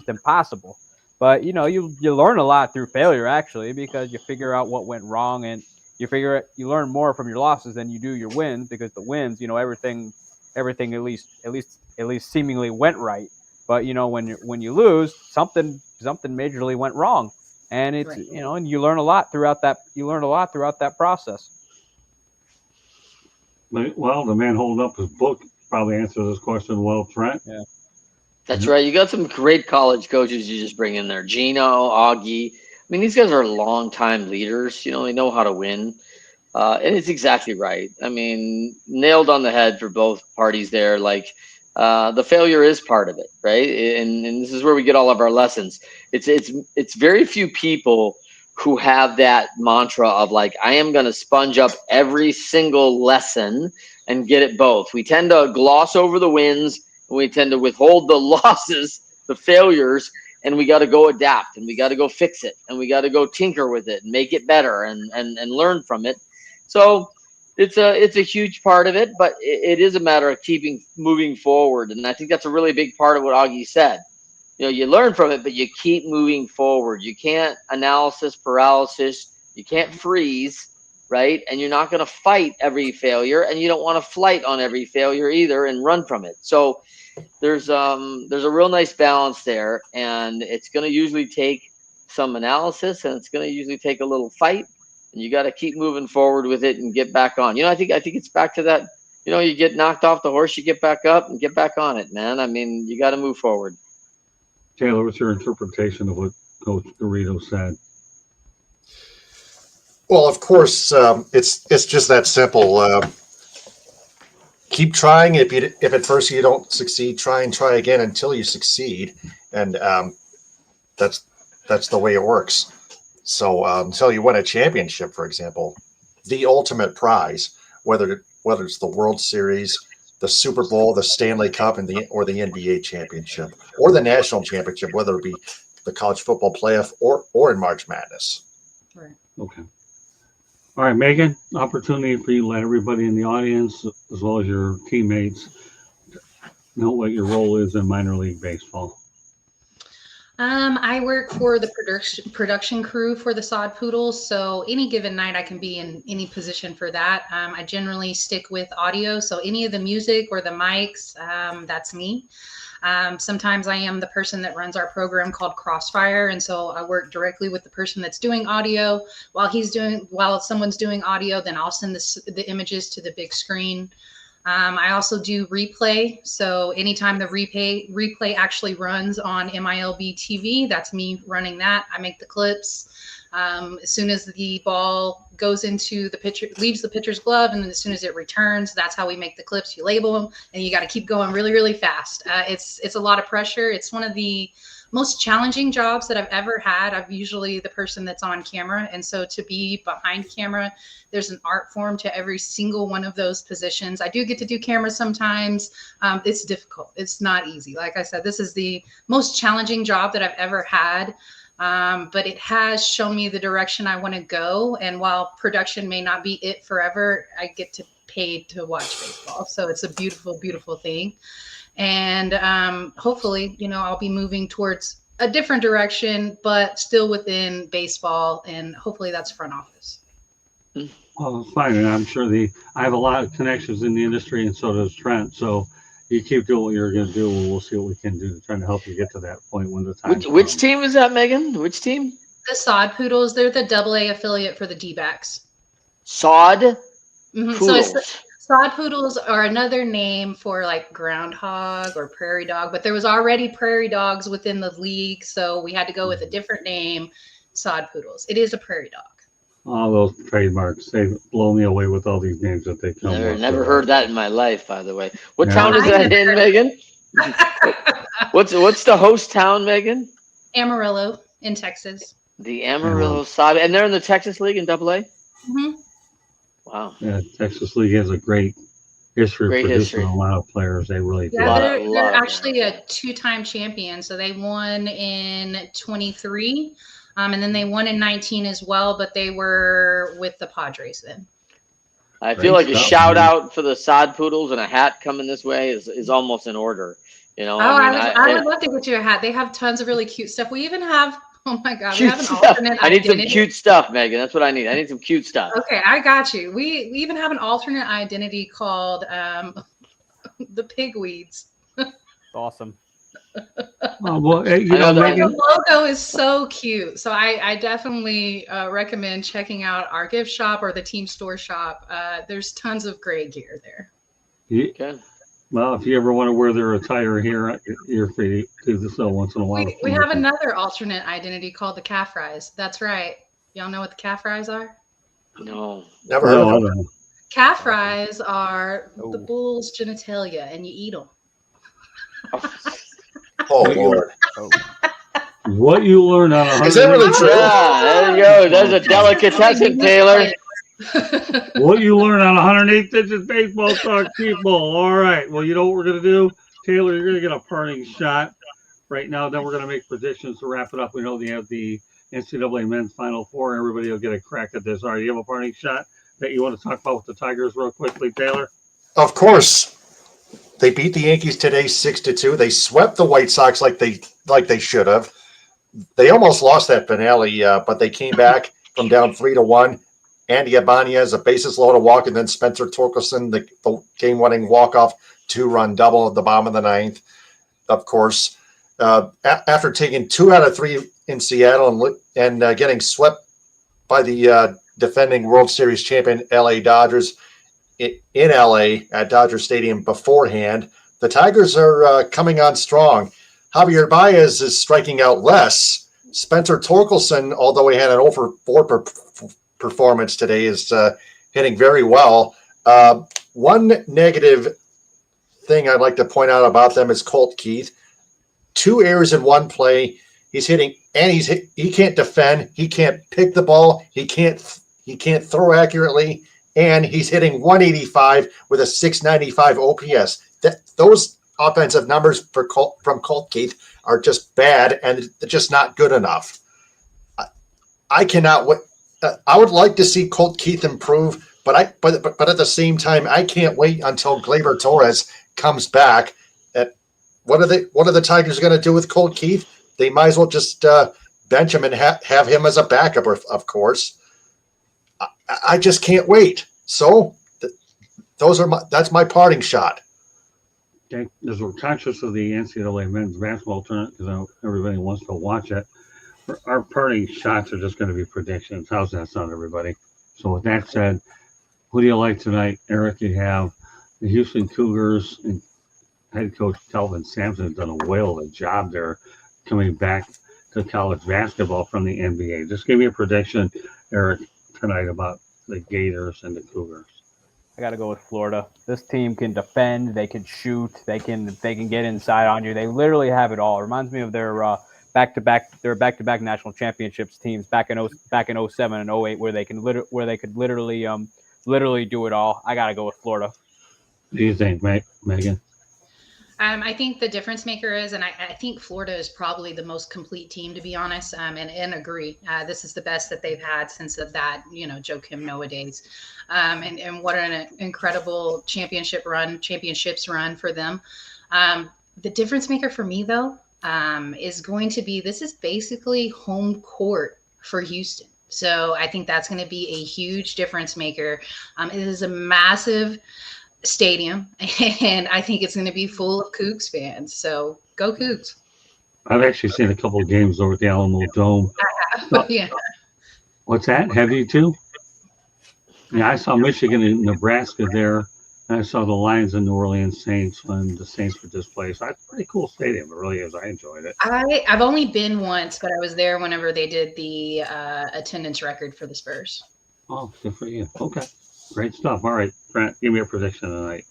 impossible. But, you learn a lot through failure, actually, because you figure out what went wrong, and you learn more from your losses than you do your wins, because the wins, everything at least seemingly went right. But when you lose, something majorly went wrong, and it's Right. And you learn a lot throughout that. You learn a lot throughout that process. Well, the man holding up his book probably answers this question well, Trent. Yeah. That's right. You got some great college coaches you just bring in there. Gino, Augie. I mean, these guys are longtime leaders. They know how to win. And it's exactly right. I mean, nailed on the head for both parties there. Like, the failure is part of it, right? And this is where we get all of our lessons. It's very few people who have that mantra of like, I am going to sponge up every single lesson and get it both. We tend to gloss over the wins, and we tend to withhold the losses, the failures, and we got to go adapt, and we got to go fix it, and we got to go tinker with it and make it better and learn from it. So it's a huge part of it, but it is a matter of moving forward. And I think that's a really big part of what Augie said. You learn from it, but you keep moving forward. You can't analysis paralysis. You can't freeze, right? And you're not going to fight every failure, and you don't want to flight on every failure either and run from it. So there's a real nice balance there, and it's going to usually take some analysis, and it's going to usually take a little fight. and you got to keep moving forward with it and get back on. I think it's back to that. You get knocked off the horse, you get back up and get back on it, man. I mean, you got to move forward. Taylor, what's your interpretation of what Coach Garrido said? Well, of course, it's just that simple. Keep trying. If at first you don't succeed, try again until you succeed, and that's the way it works. So until you win a championship, for example, the ultimate prize, whether it's the World Series, the Super Bowl, the Stanley Cup, or the NBA championship, or the national championship, whether it be the college football playoff or in March Madness. Right. Okay. All right, Megan, opportunity for you to let everybody in the audience, as well as your teammates, know what your role is in minor league baseball. I work for the production crew for the Sod Poodles, so any given night I can be in any position for that. I generally stick with audio, so any of the music or the mics, that's me. Sometimes I am the person that runs our program called Crossfire, and so I work directly with the person that's doing audio. While someone's doing audio, then I'll send the images to the big screen. I also do replay. So anytime the replay actually runs on MILB TV, that's me running that. I make the clips. As soon as the ball goes into the pitcher, leaves the pitcher's glove, and then as soon as it returns, that's how we make the clips. You label them, and you got to keep going really, really fast. It's a lot of pressure. It's one of the most challenging jobs that I've ever had. I'm usually the person that's on camera, and so to be behind camera, there's an art form to every single one of those positions. I do get to do camera sometimes. It's difficult. It's not easy. Like I said, this is the most challenging job that I've ever had. But it has shown me the direction I want to go. And while production may not be it forever, I get to paid to watch baseball. So it's a beautiful, beautiful thing. And hopefully, I'll be moving towards a different direction, but still within baseball. And hopefully that's front office. Well, fine. And I'm sure I have a lot of connections in the industry, and so does Trent. So you keep doing what you're going to do. We'll see what we can do to try to help you get to that point when the time Which team is that, Megan? Which team? The Sod Poodles. They're the AA affiliate for the D-backs. Sod Mm-hmm. Poodles. So Sod Poodles are another name for like groundhog or prairie dog, but there was already prairie dogs within the league, so we had to go with a different name, Sod Poodles. It is a prairie dog. All those trademarks, they blow me away with all these names that they come up Never with. heard that in my life, by the way. What Yeah. town is that in, Megan? What's the host town, Megan? Amarillo in Texas. The Amarillo Sod, and they're in the Texas League in AA? Mm-hmm. Wow. Yeah, Texas League has a great history Great of producing history. a lot of players. They really do. Yeah, they're lot of actually a two-time champion. So they won in 23, and then they won in 19 as well, but they were with the Padres then. I feel Great like a stuff, shout man. out for the Sod Poodles and a hat coming this way is almost in order. I would love to get you a hat. They have tons of really cute stuff. We even have, oh my God, we have an alternate I need some identity. cute stuff, Megan. That's what I need. I need some cute stuff. Okay, I got you. We even have an alternate identity called the Pigweeds. Awesome. Well, hey, I know that- Megan, The logo is so cute. So I definitely recommend checking out our gift shop or the team store shop. There's tons of great gear there. Okay. well, if you ever want to wear their attire here, you're free to do this once in a while. We have another alternate identity called the calf rise. That's right. Y'all know what the calf rise are? No. Never heard No, I of it. don't know. Calf rise are the Oh. bull's genitalia, and you eat them. Oh, Lord. Oh. What you learn on 100 Is that really true? Yeah, there you go. There's a delicatessen, Taylor. What you learn on 108 inches baseball talk, people. All right. Well, you know what we're going to do? Taylor, you're going to get a parting shot right now. Then we're going to make predictions to wrap it up. We know they have the NCAA men's Final Four. Everybody will get a crack at this. All right. You have a parting shot that you want to talk about with the Tigers real quickly, Taylor? Of course. They beat the Yankees today 6-2. They swept the White Sox like they should have. They almost lost that finale, but they came back from down 3-1. Andy Ibanez, a bases loaded walk, and then Spencer Torkelson, the game-winning walk-off 2-run double at the bottom of the ninth. Of course, after taking 2 out of 3 in Seattle and getting swept by the defending World Series champion LA Dodgers in LA at Dodger Stadium beforehand. The Tigers are coming on strong. Javier Baez is striking out less. Spencer Torkelson, although he had an 0-for-4 performance today, is hitting very well. One negative thing I'd like to point out about them is Colt Keith. 2 errors in one play. He's hitting, and he can't defend. He can't pick the ball. He can't throw accurately, and he's hitting 185 with a 695 OPS. Those offensive numbers from Colt Keith are just bad, and they're just not good enough. I cannot wait. I would like to see Colt Keith improve, but at the same time, I can't wait until Gleyber Torres comes back. What are the Tigers going to do with Colt Keith? They might as well just bench him and have him as a backup, of course. I just can't wait. So that's my parting shot. Okay, as we're conscious of the NCAA men's basketball tournament, because everybody wants to watch it, our parting shots are just going to be predictions. How's that sound, everybody? So with that said, who do you like tonight? Eric, you have the Houston Cougars, and head coach Kelvin Sampson has done a whale of a job there coming back to college basketball from the NBA. Just give me a prediction, Eric, tonight about the Gators and the Cougars. I got to go with Florida. This team can defend, they can shoot, they can get inside on you. They literally have it all. It reminds me of their back-to-back national championships teams back in 07 and 08 where they could literally do it all. I got to go with Florida. What do you think, Megan? I think the difference maker is, and I think Florida is probably the most complete team, to be honest, and agree. This is the best that they've had since of that, Joe Kim Noah days. And what an incredible championships run for them. The difference maker for me, though, is going to be, this is basically home court for Houston. So I think that's going to be a huge difference maker. It is a massive stadium, and I think it's going to be full of Cougs fans. So go Cougs. I've actually seen a couple of games over at the Alamo Dome. Yeah. What's that? Have you too? Yeah, I saw Michigan and Nebraska there, and I saw the Lions and New Orleans Saints when the Saints were displaced. That's a pretty cool stadium. It really is. I enjoyed it. I've only been once, but I was there whenever they did the attendance record for the Spurs. Oh, good for you. Okay. Great stuff. All right, Grant, give me a prediction tonight.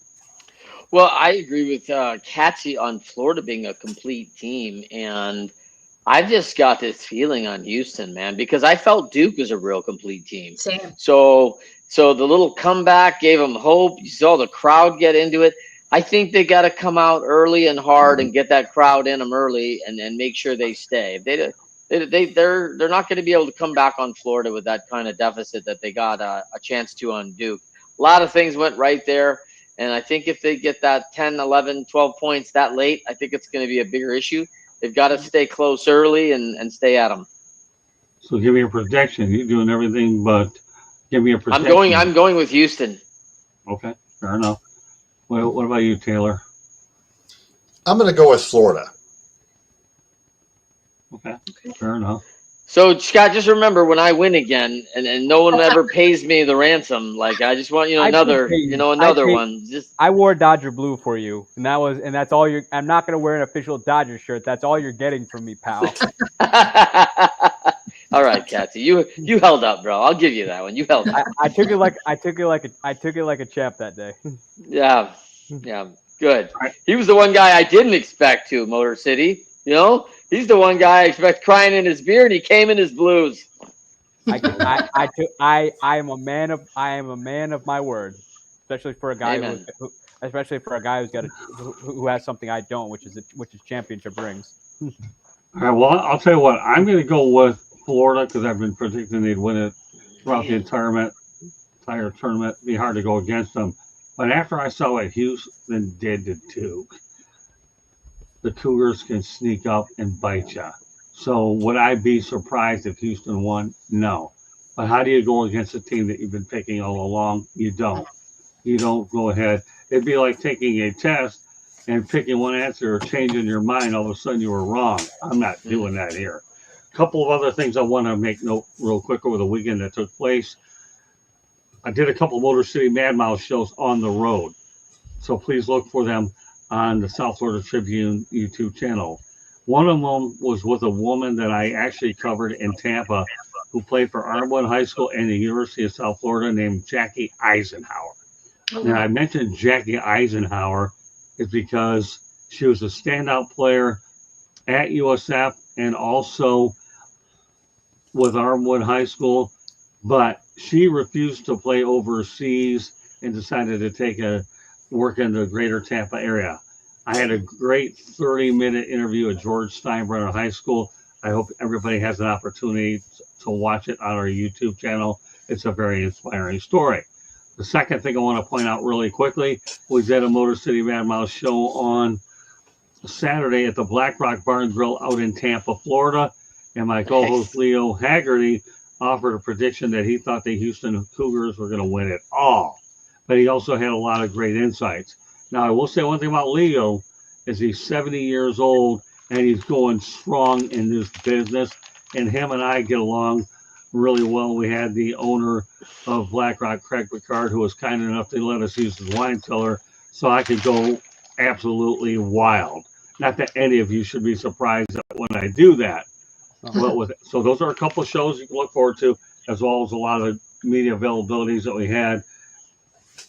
Well, I agree with Katsy on Florida being a complete team, and I've just got this feeling on Houston, man, because I felt Duke was a real complete team. Same. So the little comeback gave them hope. You saw the crowd get into it. I think they got to come out early and hard and get that crowd in them early, and make sure they stay. If they're not going to be able to come back on Florida with that kind of deficit that they got a chance to on Duke. A lot of things went right there, and I think if they get that 10, 11, 12 points that late, I think it's going to be a bigger issue. They've got to stay close early and stay at them. So give me a prediction. You're doing everything, but give me a prediction. I'm going with Houston. Okay, fair enough. Well, what about you, Taylor? I'm going to go with Florida. Okay, fair enough. So, Scott, just remember when I win again, and no one ever pays me the ransom, like I just want another one. Just I wore Dodger blue for you, and that's all you're. I'm not gonna wear an official Dodger shirt. That's all you're getting from me, pal. All right, Katsy, you held up, bro. I'll give you that one. You held up. I took it like a champ that day. Yeah, good. He was the one guy I didn't expect to Motor City. He's the one guy I expect crying in his beer, and he came in his blues. I am a man of my word, especially for a guy who has something I don't, which is championship rings. All right. Well, I'll tell you what. I'm going to go with Florida because I've been predicting they'd win it throughout the entire tournament. It'd be hard to go against them. But after I saw what Houston did to Duke, the Cougars can sneak up and bite you. So would I be surprised if Houston won? No. But how do you go against a team that you've been picking all along? You don't. You don't go ahead. It'd be like taking a test and picking one answer or changing your mind. All of a sudden you were wrong. I'm not doing that here. A couple of other things I want to make note real quick over the weekend that took place. I did a couple of Motor City Mad Mouse shows on the road. So please look for them on the South Florida Tribune YouTube channel. One of them was with a woman that I actually covered in Tampa who played for Armwood High School and the University of South Florida named Jackie Eisenhower. Now, I mentioned Jackie Eisenhower is because she was a standout player at USF and also with Armwood High School, but she refused to play overseas and decided to take a work in the greater Tampa area. I had a great 30-minute interview at George Steinbrenner High School. I hope everybody has an opportunity to watch it on our YouTube channel. It's a very inspiring story. The second thing I want to point out really quickly was at a Motor City Mad Mouse show on Saturday at the Black Rock Bar and Grill out in Tampa, Florida. And my co-host Leo Haggerty offered a prediction that he thought the Houston Cougars were going to win it all. But he also had a lot of great insights. Now, I will say one thing about Leo is he's 70 years old and he's going strong in this business. And him and I get along really well. We had the owner of Black Rock, Craig Picard, who was kind enough to let us use his wine cellar so I could go absolutely wild. Not that any of you should be surprised when I do that. So those are a couple of shows you can look forward to, as well as a lot of media availabilities that we had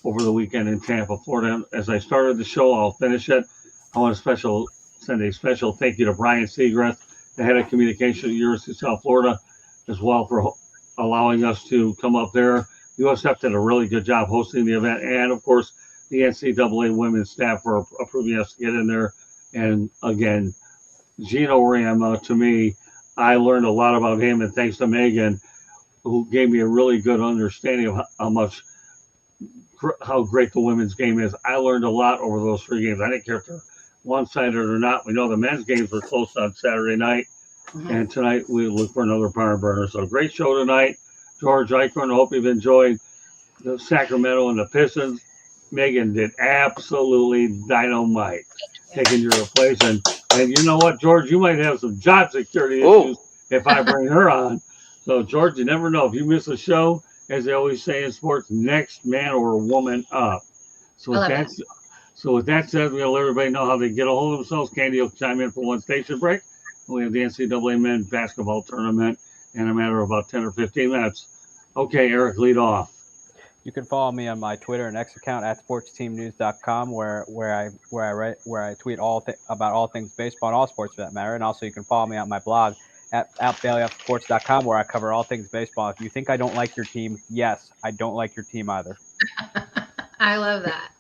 over the weekend in Tampa, Florida. As I started the show, I'll finish it. I want to send a special thank you to Brian Seagrath, the head of communication at the University of South Florida, as well for allowing us to come up there. USF did a really good job hosting the event, and of course, the NCAA women's staff for approving us to get in there. And again, Gino Ram, to me, I learned a lot about him, and thanks to Megan, who gave me a really good understanding of how great the women's game is. I learned a lot over those 3 games. I didn't care if they're one-sided or not. We know the men's games were close on Saturday night, and tonight we look for another barn burner. So great show tonight. George Eichhorn, I hope you've enjoyed the Sacramento and the Pistons. Megan did absolutely dynamite, taking your place. And you know what, George, you might have some job security issues if I bring her on. So, George, you never know. If you miss a show, as they always say in sports, next man or woman up. So with that said, we're going to let everybody know how they get a hold of themselves. Candy will chime in for one station break. We have the NCAA men's basketball tournament in a matter of about 10 or 15 minutes. Okay, Eric, lead off. You can follow me on my Twitter and X account at sportsteamnews.com, where I tweet about all things baseball and all sports for that matter. And also you can follow me on my blog at BaileyUpSports.com, where I cover all things baseball. If you think I don't like your team, yes, I don't like your team either. I love that.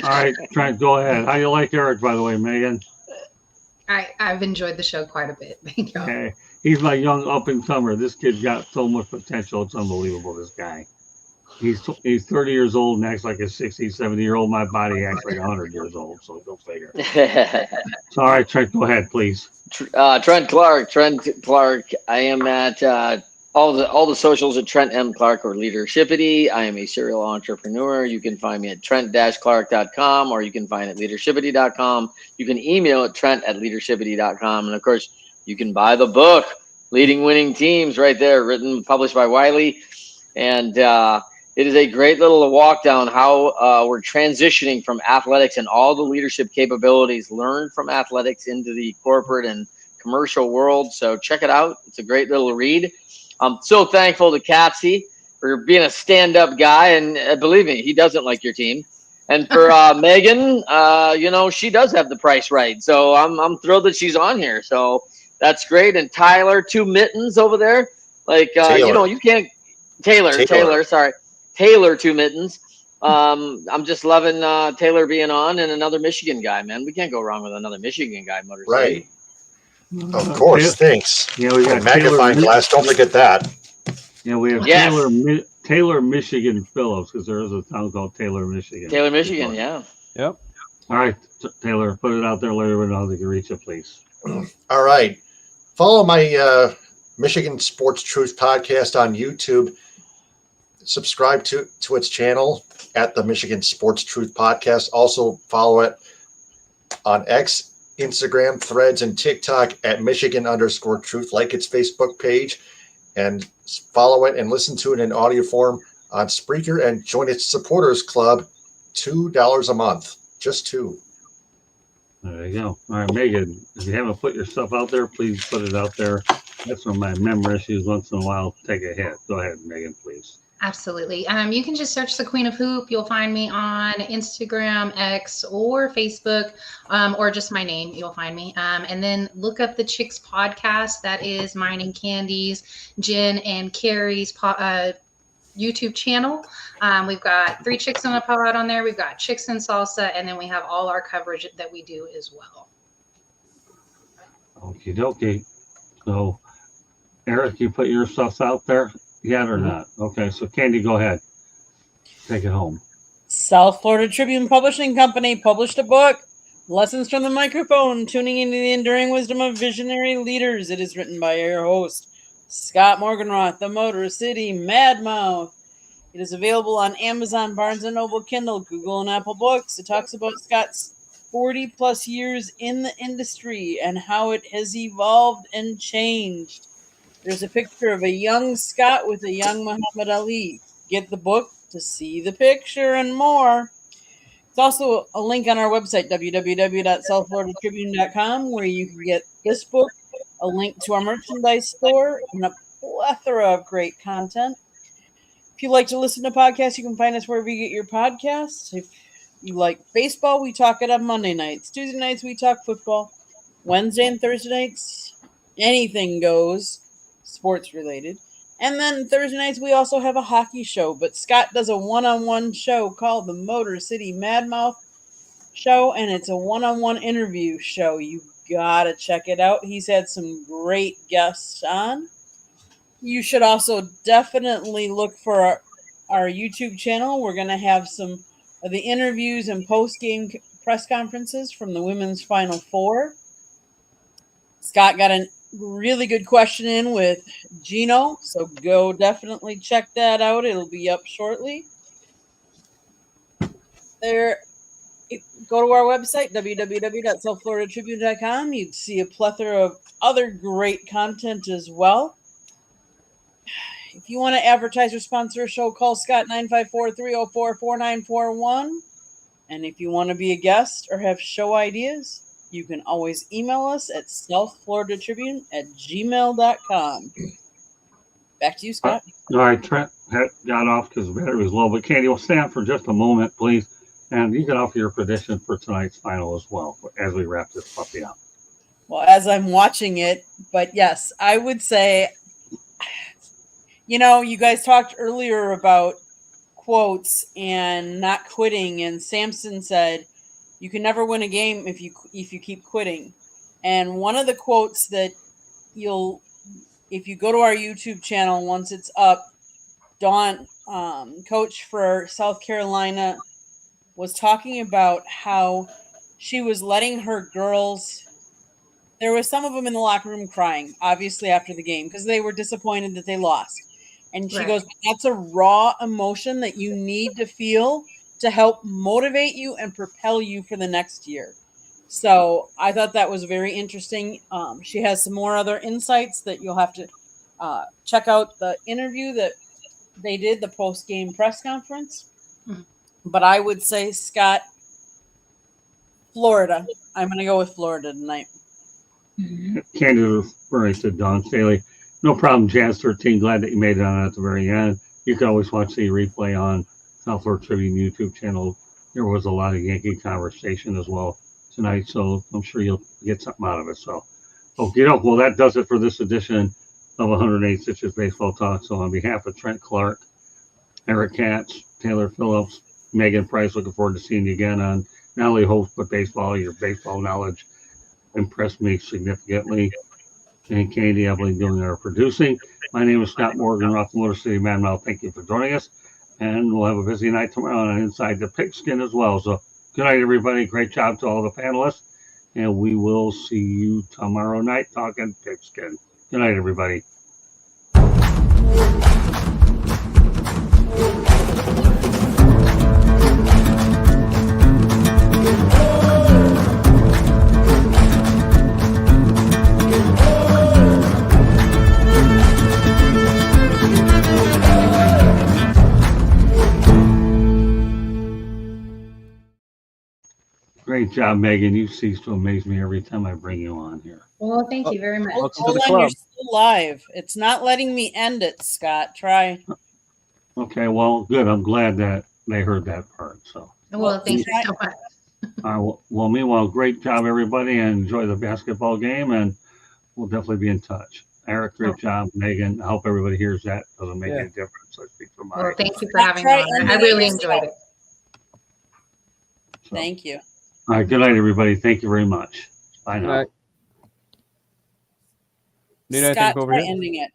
All right, Trent, go ahead. How you like Eric, by the way, Megan? I've enjoyed the show quite a bit. Thank you. Okay. He's my young up-and-comer. This kid's got so much potential. It's unbelievable, this guy. He's 30 years old and acts like a 60, 70-year-old. My body acts like 100 years old, so go figure. So, all right, Trent, go ahead, please. Trent Clark. I am at all the socials at Trent M. Clark or Leadershipity. I am a serial entrepreneur. You can find me at trent-clark.com, or you can find it at leadershipity.com. You can email at trent@leadershipity.com. And, of course, you can buy the book, Leading Winning Teams, right there, published by Wiley. And it is a great little walk down how we're transitioning from athletics and all the leadership capabilities learned from athletics into the corporate and commercial world. So check it out. It's a great little read. I'm so thankful to Katsy for being a stand-up guy. And believe me, he doesn't like your team. And for Megan, she does have the price right. So I'm thrilled that she's on here. So that's great. And Tyler, 2 mittens over there. You can't. Taylor, sorry. Taylor, 2 mittens. I'm just loving Taylor being on, and another Michigan guy, man. We can't go wrong with another Michigan guy, Motor City. Right. Of course, thanks. Yeah, we got magnifying glass. Don't forget that. Yeah, we have Taylor, Michigan Phillips, because there is a town called Taylor, Michigan. Taylor, Michigan, yeah. Yep. All right, Taylor, put it out there. Let everyone know how they can reach it, please. All right. Follow my Michigan Sports Truth podcast on YouTube. Subscribe to its channel at the Michigan Sports Truth podcast. Also follow it on X, Instagram, Threads, and TikTok at Michigan_Truth. Like its Facebook page and follow it and listen to it in audio form on Spreaker and join its supporters club. $2 a month. Just $2. There you go. All right, Megan, if you haven't put your stuff out there, please put it out there. That's one of my memory issues. Once in a while, take a hit. Go ahead, Megan, please. Absolutely. You can just search the Queen of Hoop. You'll find me on Instagram, X, or Facebook, or just my name. You'll find me. And then look up the Chicks podcast. That is mine and Candy's, Jen and Carrie's YouTube channel. We've got 3 Chicks on a Pod on there. We've got Chicks and Salsa, and then we have all our coverage that we do as well. Okie dokie. So, Eric, you put your stuff out there yet or not? Okay, so Candy, go ahead. Take it home. South Florida Tribune Publishing Company published a book, Lessons from the Microphone, Tuning into the Enduring Wisdom of Visionary Leaders. It is written by your host, Scott Morganroth, the Motor City Madmouth. It is available on Amazon, Barnes & Noble, Kindle, Google, and Apple Books. It talks about Scott's 40-plus years in the industry and how it has evolved and changed. There's a picture of a young Scott with a young Muhammad Ali. Get the book to see the picture and more. It's also a link on our website, www.southfloridatribune.com, where you can get this book, a link to our merchandise store, and a plethora of great content. If you like to listen to podcasts, you can find us wherever you get your podcasts. If you like baseball, we talk it on Monday nights. Tuesday nights, we talk football. Wednesday and Thursday nights, anything goes, sports related. And then Thursday nights, we also have a hockey show. But Scott does a one-on-one show called the Motor City Madmouth Show, and it's a one-on-one interview show. You gotta check it out. He's had some great guests on. You should also definitely look for our YouTube channel. We're going to have some of the interviews and post-game press conferences from the Women's Final Four. Scott got a really good question in with Gino, so go definitely check that out. It'll be up shortly. Go to our website, www.southfloridatribune.com. You'd see a plethora of other great content as well. If you want to advertise or sponsor a show, call Scott 954-304-4941. And if you want to be a guest or have show ideas, you can always email us at southfloridatribune@gmail.com. Back to you, Scott. All right, Trent got off because the battery was low, but Candy, will stand for just a moment, please. And you can offer your prediction for tonight's final as well as we wrap this puppy up. Well, as I'm watching it, but yes, I would say, you guys talked earlier about quotes and not quitting, and Samson said, you can never win a game if you keep quitting. And one of the quotes that if you go to our YouTube channel, once it's up, Dawn, coach for South Carolina, was talking about how she was letting her girls, there was some of them in the locker room crying, obviously, after the game, because they were disappointed that they lost. And she goes, that's a raw emotion that you need to feel to help motivate you and propel you for the next year. So I thought that was very interesting. She has some more other insights that you'll have to check out the interview that they did, the post-game press conference. Mm-hmm. But I would say, Scott, Florida. I'm going to go with Florida tonight. Candy referring to Don Staley. No problem, Jazz 13. Glad that you made it on at the very end. You can always watch the replay on South Florida Tribune YouTube channel. There was a lot of Yankee conversation as well tonight, so I'm sure you'll get something out of it. So, well, that does it for this edition of 108 Stitches Baseball Talk. So on behalf of Trent Clark, Eric Katz, Taylor Phillips, Megan Price, looking forward to seeing you again on not only host, but baseball. Your baseball knowledge impressed me significantly. And Candy Evelyn doing our producing. My name is Scott Morgan, off the Motor City Madmouth. Thank you for joining us. And we'll have a busy night tomorrow on Inside the Pigskin as well. So good night, everybody. Great job to all the panelists. And we will see you tomorrow night talking Pigskin. Good night, everybody. Great job, Megan. You cease to amaze me every time I bring you on here. Well, thank you very much. Welcome to Hold the on, you're club. still live. It's not letting me end it, Scott. Try. Okay, well, good. I'm glad that they heard that part. So, Well, thank you so much. well, meanwhile, great job, everybody, and enjoy the basketball game, and we'll definitely be in touch. Eric, great job. Megan, I hope everybody hears that. Doesn't make any difference. I speak for Well, mine. thank you for having me Try on. I ending really it enjoyed yourself. it. So, Thank you. all right, good night, everybody. Thank you very much. Bye now. Need anything Scott, over try here? ending it.